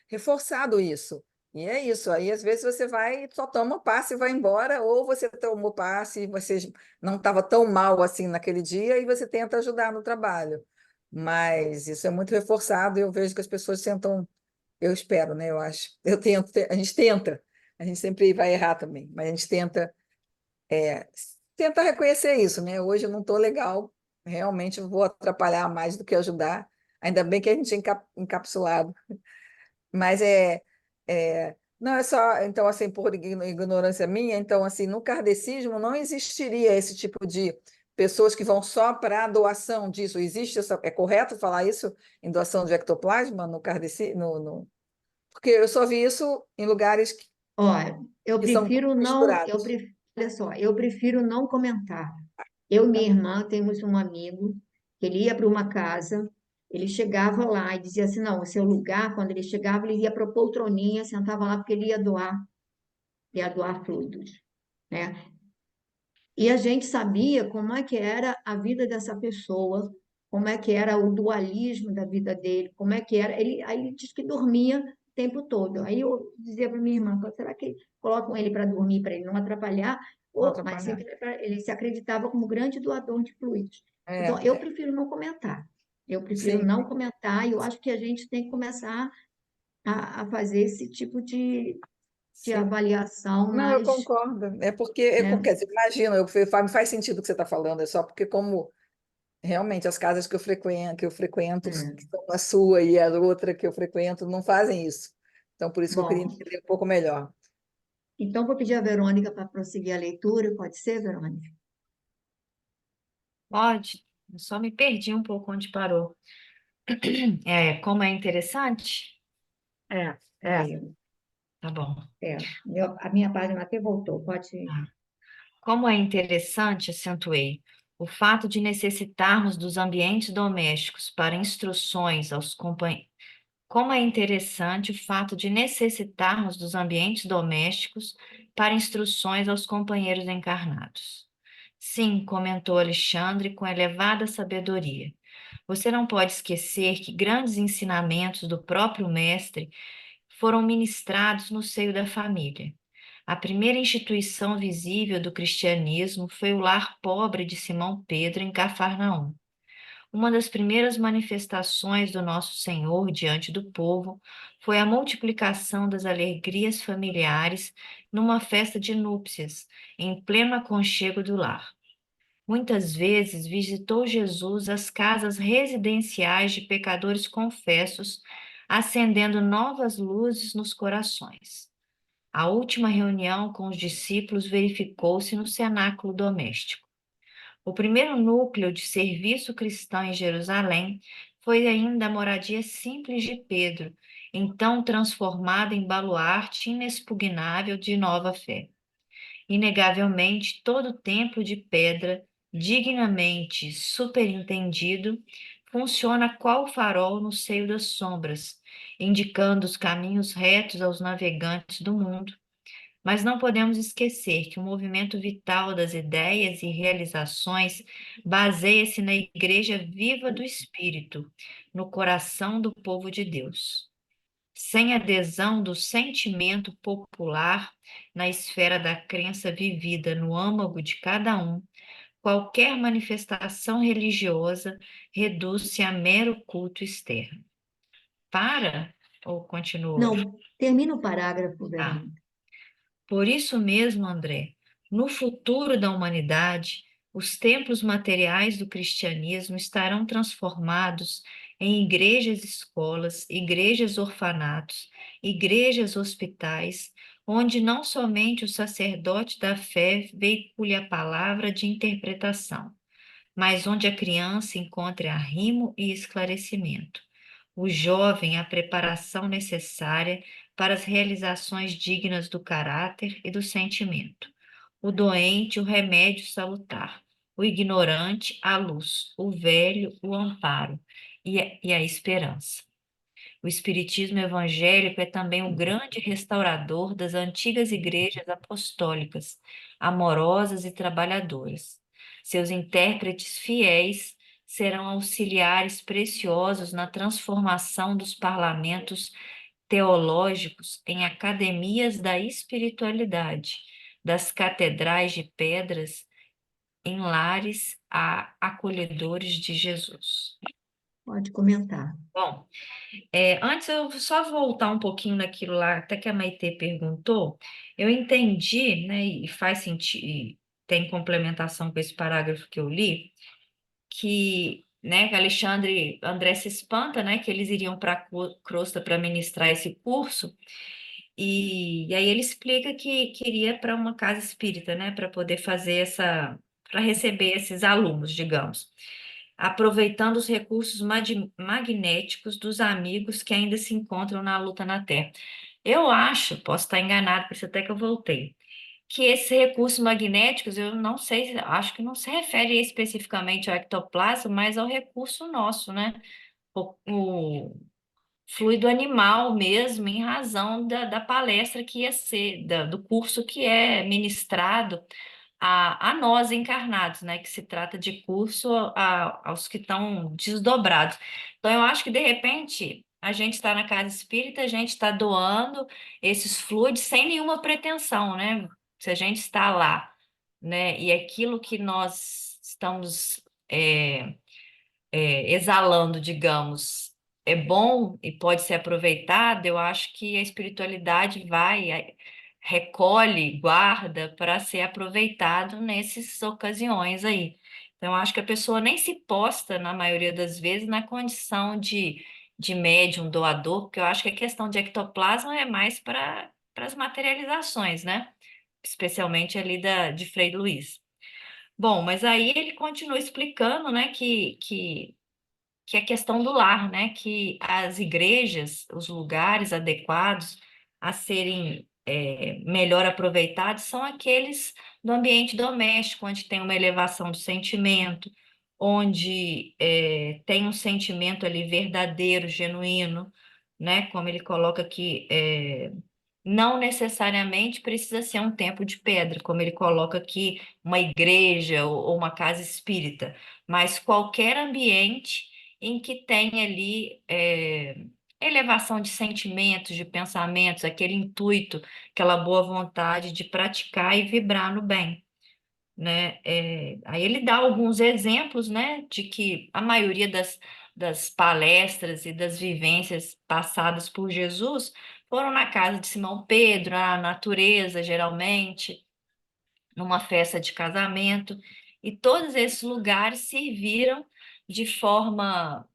reforçado isso. E é isso, aí às vezes você vai, só toma passe e vai embora, ou você tomou passe e você não estava tão mal assim naquele dia e você tenta ajudar no trabalho. Mas isso é muito reforçado e eu vejo que as pessoas tentam, eu espero, né? Eu acho, eu tento, a gente sempre vai errar também, mas a gente é, tenta reconhecer isso, né? Hoje eu não estou legal, realmente eu vou atrapalhar mais do que ajudar. Ainda bem que a gente é encapsulado. Mas não é só, então, assim, por ignorância minha, então, assim, no kardecismo não existiria esse tipo de pessoas que vão só para a doação disso. Existe é correto falar isso em doação de ectoplasma no kardecismo? Porque eu só vi isso em lugares ó, eu que são prefiro não, misturados. olha só, eu prefiro não comentar. Eu e minha irmã temos um amigo que ele ia para uma casa, ele chegava lá e dizia assim, não, o seu lugar, quando ele chegava, ele ia para a poltroninha, sentava lá porque ele ia doar fluidos, né? E a gente sabia como é que era a vida dessa pessoa, como é que era o dualismo da vida dele, como é que era. Aí ele disse que dormia o tempo todo. Aí eu dizia para minha irmã, será que colocam ele para dormir, para ele não atrapalhar? Não Mas atrapalhar. sempre ele se acreditava como grande doador de fluidos. É, Então, eu é. prefiro não comentar. Eu prefiro Sim, não comentar e eu acho que a gente tem que começar a fazer esse tipo de sim. avaliação Não, eu mais, concordo. É porque, né? quer dizer, imagina, me faz sentido o que você está falando, é só porque como realmente as casas que eu frequento, que É. são a sua e a outra que eu frequento, não fazem isso. Então, por isso que eu queria Bom, entender um pouco melhor. então, vou pedir a Verônica para prosseguir a leitura. Pode ser, Verônica? Pode, eu só me perdi um pouco onde parou. Como é interessante? É, é. É, Tá bom. a minha página até voltou. Pode. Tá. Como é interessante, acentuei, o fato de necessitarmos dos ambientes domésticos para instruções aos companheiros. Como é interessante o fato de necessitarmos dos ambientes domésticos para instruções aos companheiros encarnados. Sim, comentou Alexandre com elevada sabedoria. Você não pode esquecer que grandes ensinamentos do próprio Mestre foram ministrados no seio da família. A primeira instituição visível do cristianismo foi o lar pobre de Simão Pedro em Cafarnaum. Uma das primeiras manifestações do nosso Senhor diante do povo foi a multiplicação das alegrias familiares numa festa de núpcias, em pleno aconchego do lar. Muitas vezes visitou Jesus as casas residenciais de pecadores confessos, acendendo novas luzes nos corações. A última reunião com os discípulos verificou-se no cenáculo doméstico. O primeiro núcleo de serviço cristão em Jerusalém foi ainda a moradia simples de Pedro, então transformada em baluarte inexpugnável de nova fé. Inegavelmente, todo templo de pedra, dignamente superintendido, funciona qual farol no seio das sombras, indicando os caminhos retos aos navegantes do mundo. Mas não podemos esquecer que o movimento vital das ideias e realizações baseia-se na Igreja viva do Espírito, no coração do povo de Deus. sem adesão do sentimento popular na esfera da crença vivida no âmago de cada um, qualquer manifestação religiosa reduz-se a mero culto externo. Para ou continua? Não, termina o parágrafo, Ah. Verônica. Por isso mesmo, André, no futuro da humanidade, os templos materiais do cristianismo estarão transformados em igrejas-escolas, igrejas-orfanatos, igrejas-hospitais, onde não somente o sacerdote da fé veicule a palavra de interpretação, mas onde a criança encontre arrimo e esclarecimento, o jovem a preparação necessária para as realizações dignas do caráter e do sentimento, o doente o remédio salutar, o ignorante a luz, o velho o amparo e a esperança. O espiritismo evangélico é também o grande restaurador das antigas igrejas apostólicas, amorosas e trabalhadoras. Seus intérpretes fiéis serão auxiliares preciosos na transformação dos parlamentos teológicos em academias da espiritualidade, das catedrais de pedras em lares acolhedores de Jesus. Pode comentar. Bom, antes eu vou só voltar um pouquinho naquilo lá, até que a Maitê perguntou, eu entendi, né, e faz sentido, tem complementação com esse parágrafo que eu li, que Alexandre André se espanta, né, que eles iriam para a crosta para ministrar esse curso, e aí ele explica que queria para uma casa espírita, né, para poder fazer para receber esses alunos, digamos, aproveitando os recursos magnéticos dos amigos que ainda se encontram na luta na Terra. Eu acho, posso estar enganado, por isso até que eu voltei, que esses recursos magnéticos, eu não sei, acho que não se refere especificamente ao ectoplasma, mas ao recurso nosso, né? O fluido animal mesmo, em razão da palestra que ia ser, do curso que é ministrado a nós encarnados, né? Que se trata de curso aos que estão desdobrados. Então, eu acho que, de repente, a gente está na casa espírita, a gente está doando esses fluidos sem nenhuma pretensão, né? Se a gente está lá, né? E aquilo que nós estamos exalando, digamos, é bom e pode ser aproveitado, eu acho que a espiritualidade recolhe, guarda para ser aproveitado nessas ocasiões aí. Então, eu acho que a pessoa nem se posta, na maioria das vezes, na condição de médium, doador, porque eu acho que a questão de ectoplasma é mais para as materializações, né? Especialmente ali de Frei Luiz. Bom, mas aí ele continua explicando, né, que é a questão do lar, né? Que as igrejas, os lugares adequados a serem melhor aproveitados são aqueles do ambiente doméstico, onde tem uma elevação do sentimento, onde tem um sentimento ali verdadeiro, genuíno, né? Como ele coloca aqui, não necessariamente precisa ser um templo de pedra, como ele coloca aqui, uma igreja ou uma casa espírita, mas qualquer ambiente em que tem ali elevação de sentimentos, de pensamentos, aquele intuito, aquela boa vontade de praticar e vibrar no bem, né? Aí ele dá alguns exemplos, né, de que a maioria das palestras e das vivências passadas por Jesus foram na casa de Simão Pedro, na natureza, geralmente, numa festa de casamento, e todos esses lugares serviram de forma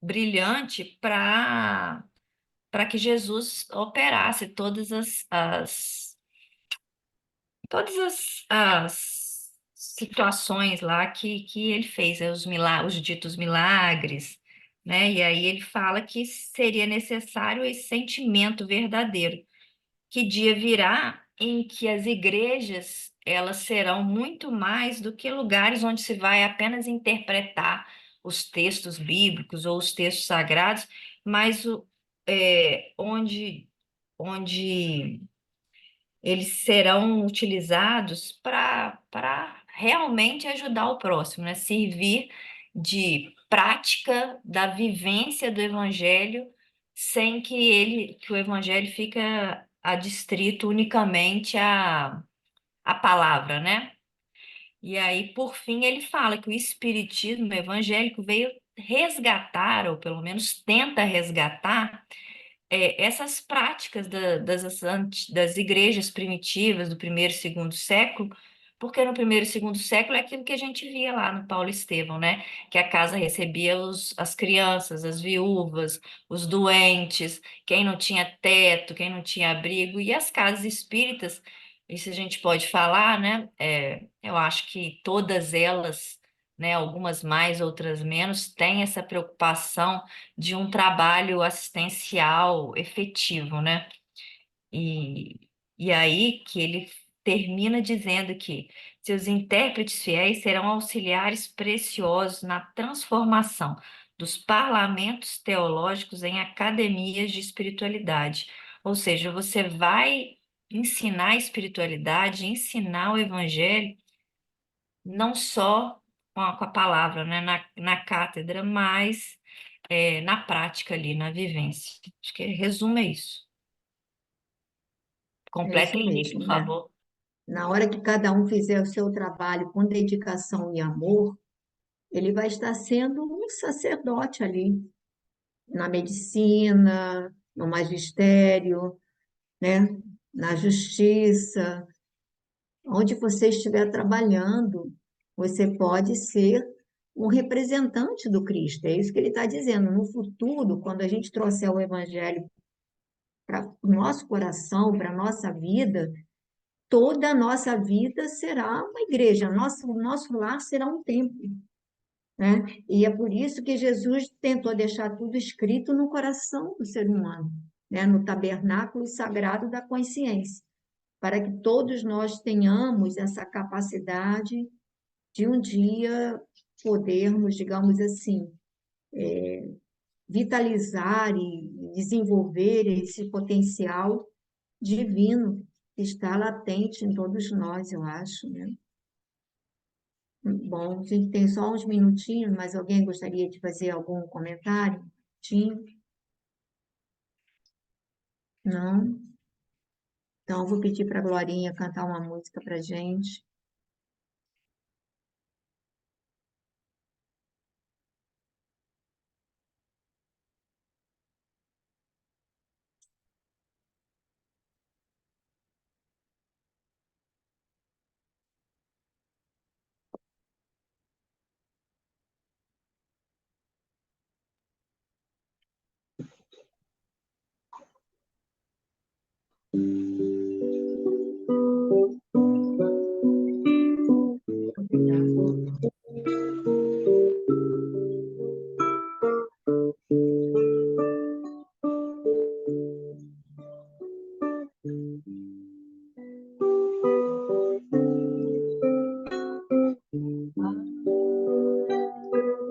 brilhante para que Jesus operasse todas as situações lá que ele fez, né, os ditos milagres, né? E aí ele fala que seria necessário esse sentimento verdadeiro. Que dia virá em que as igrejas elas serão muito mais do que lugares onde se vai apenas interpretar os textos bíblicos ou os textos sagrados, mas onde eles serão utilizados para realmente ajudar o próximo, né? Servir de prática da vivência do evangelho sem que o evangelho fica adstrito unicamente à palavra, né? E aí, por fim, ele fala que o espiritismo evangélico veio resgatar, ou pelo menos tenta resgatar, essas práticas das igrejas primitivas do primeiro e segundo século, porque no primeiro e segundo século é aquilo que a gente via lá no Paulo Estevão, né? Que a casa recebia as crianças, as viúvas, os doentes, quem não tinha teto, quem não tinha abrigo, e as casas espíritas, isso a gente pode falar, né? Eu acho que todas elas, né, algumas mais, outras menos, têm essa preocupação de um trabalho assistencial efetivo, né? E, e aí que ele termina dizendo que seus intérpretes fiéis serão auxiliares preciosos na transformação dos parlamentos teológicos em academias de espiritualidade. Ou seja, você vai ensinar a espiritualidade, ensinar o evangelho, não só com a palavra, né, na cátedra, mas na prática ali, na vivência. Acho que resumo é isso. É isso Completem aí, por mesmo, né? favor. Na hora que cada um fizer o seu trabalho com dedicação e amor, ele vai estar sendo um sacerdote ali, na medicina, no magistério, né? Na justiça, onde você estiver trabalhando, você pode ser um representante do Cristo. É isso que ele está dizendo. No futuro, quando a gente trouxer o Evangelho para o nosso coração, para a nossa vida, toda a nossa vida será uma igreja, nosso lar será um templo, né? E é por isso que Jesus tentou deixar tudo escrito no coração do ser humano, né? No tabernáculo sagrado da consciência, para que todos nós tenhamos essa capacidade de um dia podermos, digamos assim, vitalizar e desenvolver esse potencial divino que está latente em todos nós, eu acho, né? Bom, a gente tem só uns minutinhos, mas alguém gostaria de fazer algum comentário? Tinha? Não? Então, eu vou pedir para a Glorinha cantar uma música para a gente.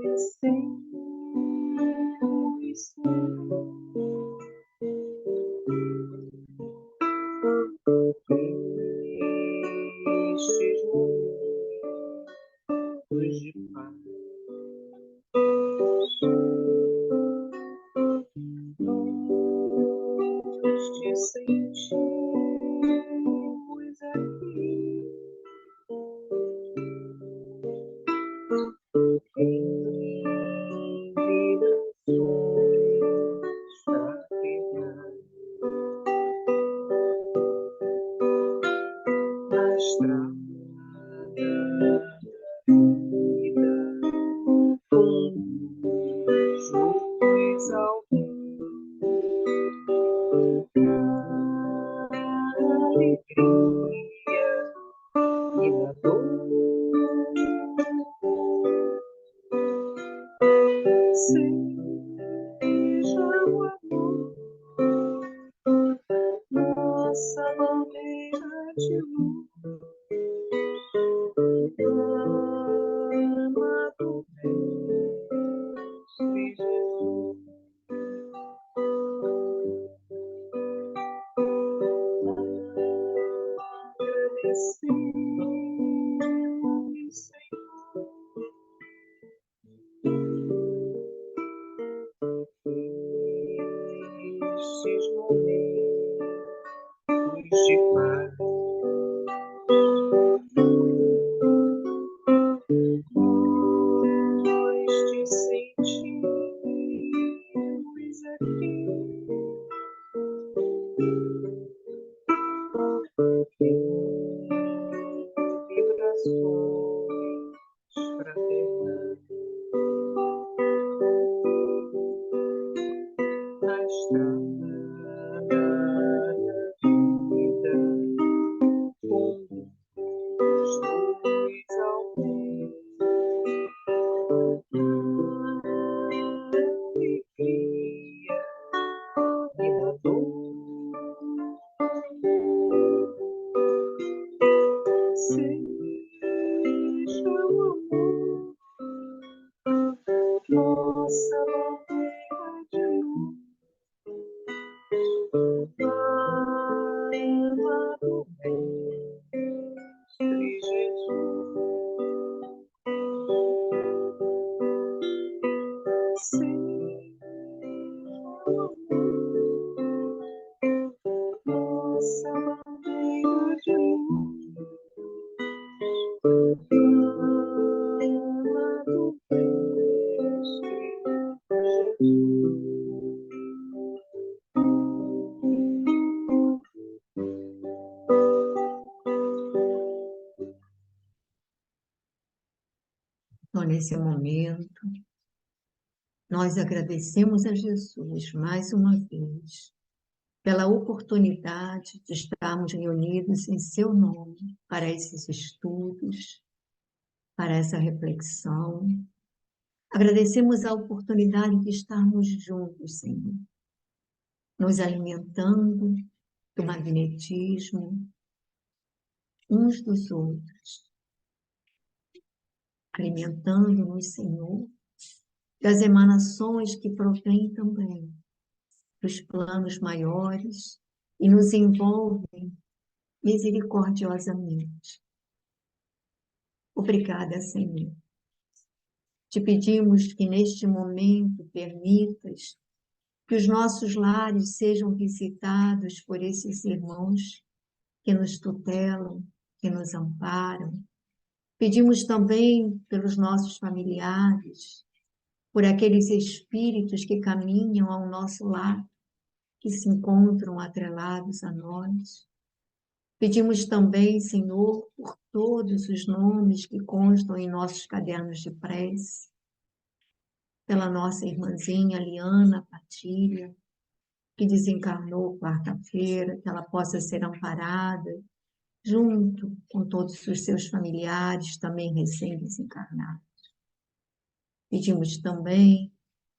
Agradecemos, Senhor, estes momentos de paz. Nós te sentimos aqui em vibrações fraternais na estrada da vida, conduz-nos ao alegria e na dor. Seja o amor nossa bandeira de luz, amado Mestre Jesus. Agradecemos, Senhor, na estrada da vida, com os dois ao pé, na alegria e na dor. Seja o amor nossa bandeira de luz, amado Mestre Jesus. Seja o amor nossa bandeira de luz, amado Mestre Jesus. Então, nesse momento, nós agradecemos a Jesus mais uma vez pela oportunidade de estarmos reunidos em seu nome para esses estudos, para essa reflexão. Agradecemos a oportunidade de estarmos juntos, Senhor, nos alimentando do magnetismo uns dos outros, alimentando-nos, Senhor, das emanações que provêm também dos planos maiores e nos envolvem misericordiosamente. Obrigada, Senhor. Te pedimos que neste momento permitas que os nossos lares sejam visitados por esses irmãos que nos tutelam, que nos amparam. Pedimos também pelos nossos familiares, por aqueles espíritos que caminham ao nosso lado, que se encontram atrelados a nós. Pedimos também, Senhor, por todos os nomes que constam em nossos cadernos de prece, pela nossa irmãzinha Liana Patilha, que desencarnou quarta-feira, que ela possa ser amparada, junto com todos os seus familiares, também recém-desencarnados. Pedimos também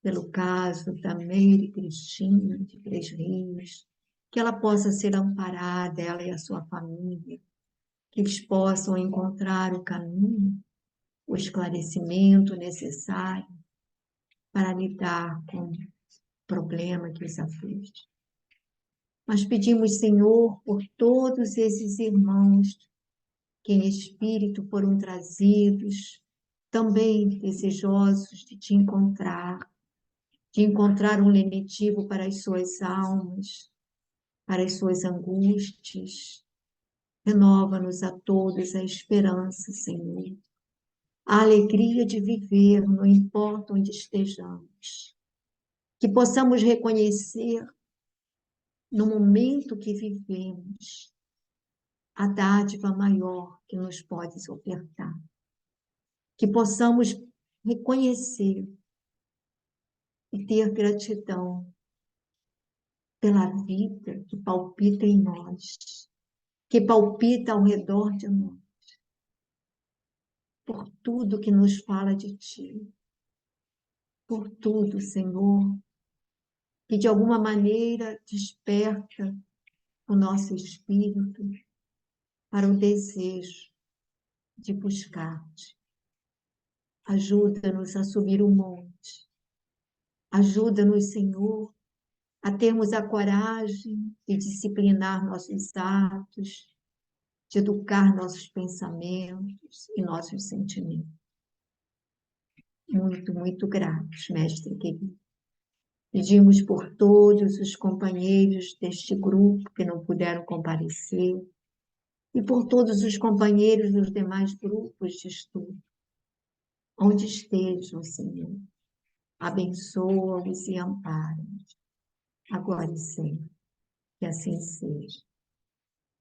pelo caso da Meire Cristina, de Três Rios, que ela possa ser amparada, ela e a sua família, que eles possam encontrar o caminho, o esclarecimento necessário para lidar com o problema que os aflige. Mas pedimos, Senhor, por todos esses irmãos que em espírito foram trazidos, também desejosos de te encontrar, de encontrar um lenitivo para as suas almas, para as suas angústias. Renova-nos a todos a esperança, Senhor, a alegria de viver, não importa onde estejamos. Que possamos reconhecer, no momento que vivemos, a dádiva maior que nos podes ofertar. Que possamos reconhecer e ter gratidão pela vida que palpita em nós, que palpita ao redor de nós, por tudo que nos fala de Ti, por tudo, Senhor, que de alguma maneira desperta o nosso espírito para o desejo de buscar-te. Ajuda-nos a subir o monte. Ajuda-nos, Senhor, a termos a coragem de disciplinar nossos atos, de educar nossos pensamentos e nossos sentimentos. Muito, muito gratos, Mestre querido. Pedimos por todos os companheiros deste grupo que não puderam comparecer e por todos os companheiros dos demais grupos de estudo. Onde estejam, Senhor, abençoa-os e ampara-os, agora e sempre, que assim seja.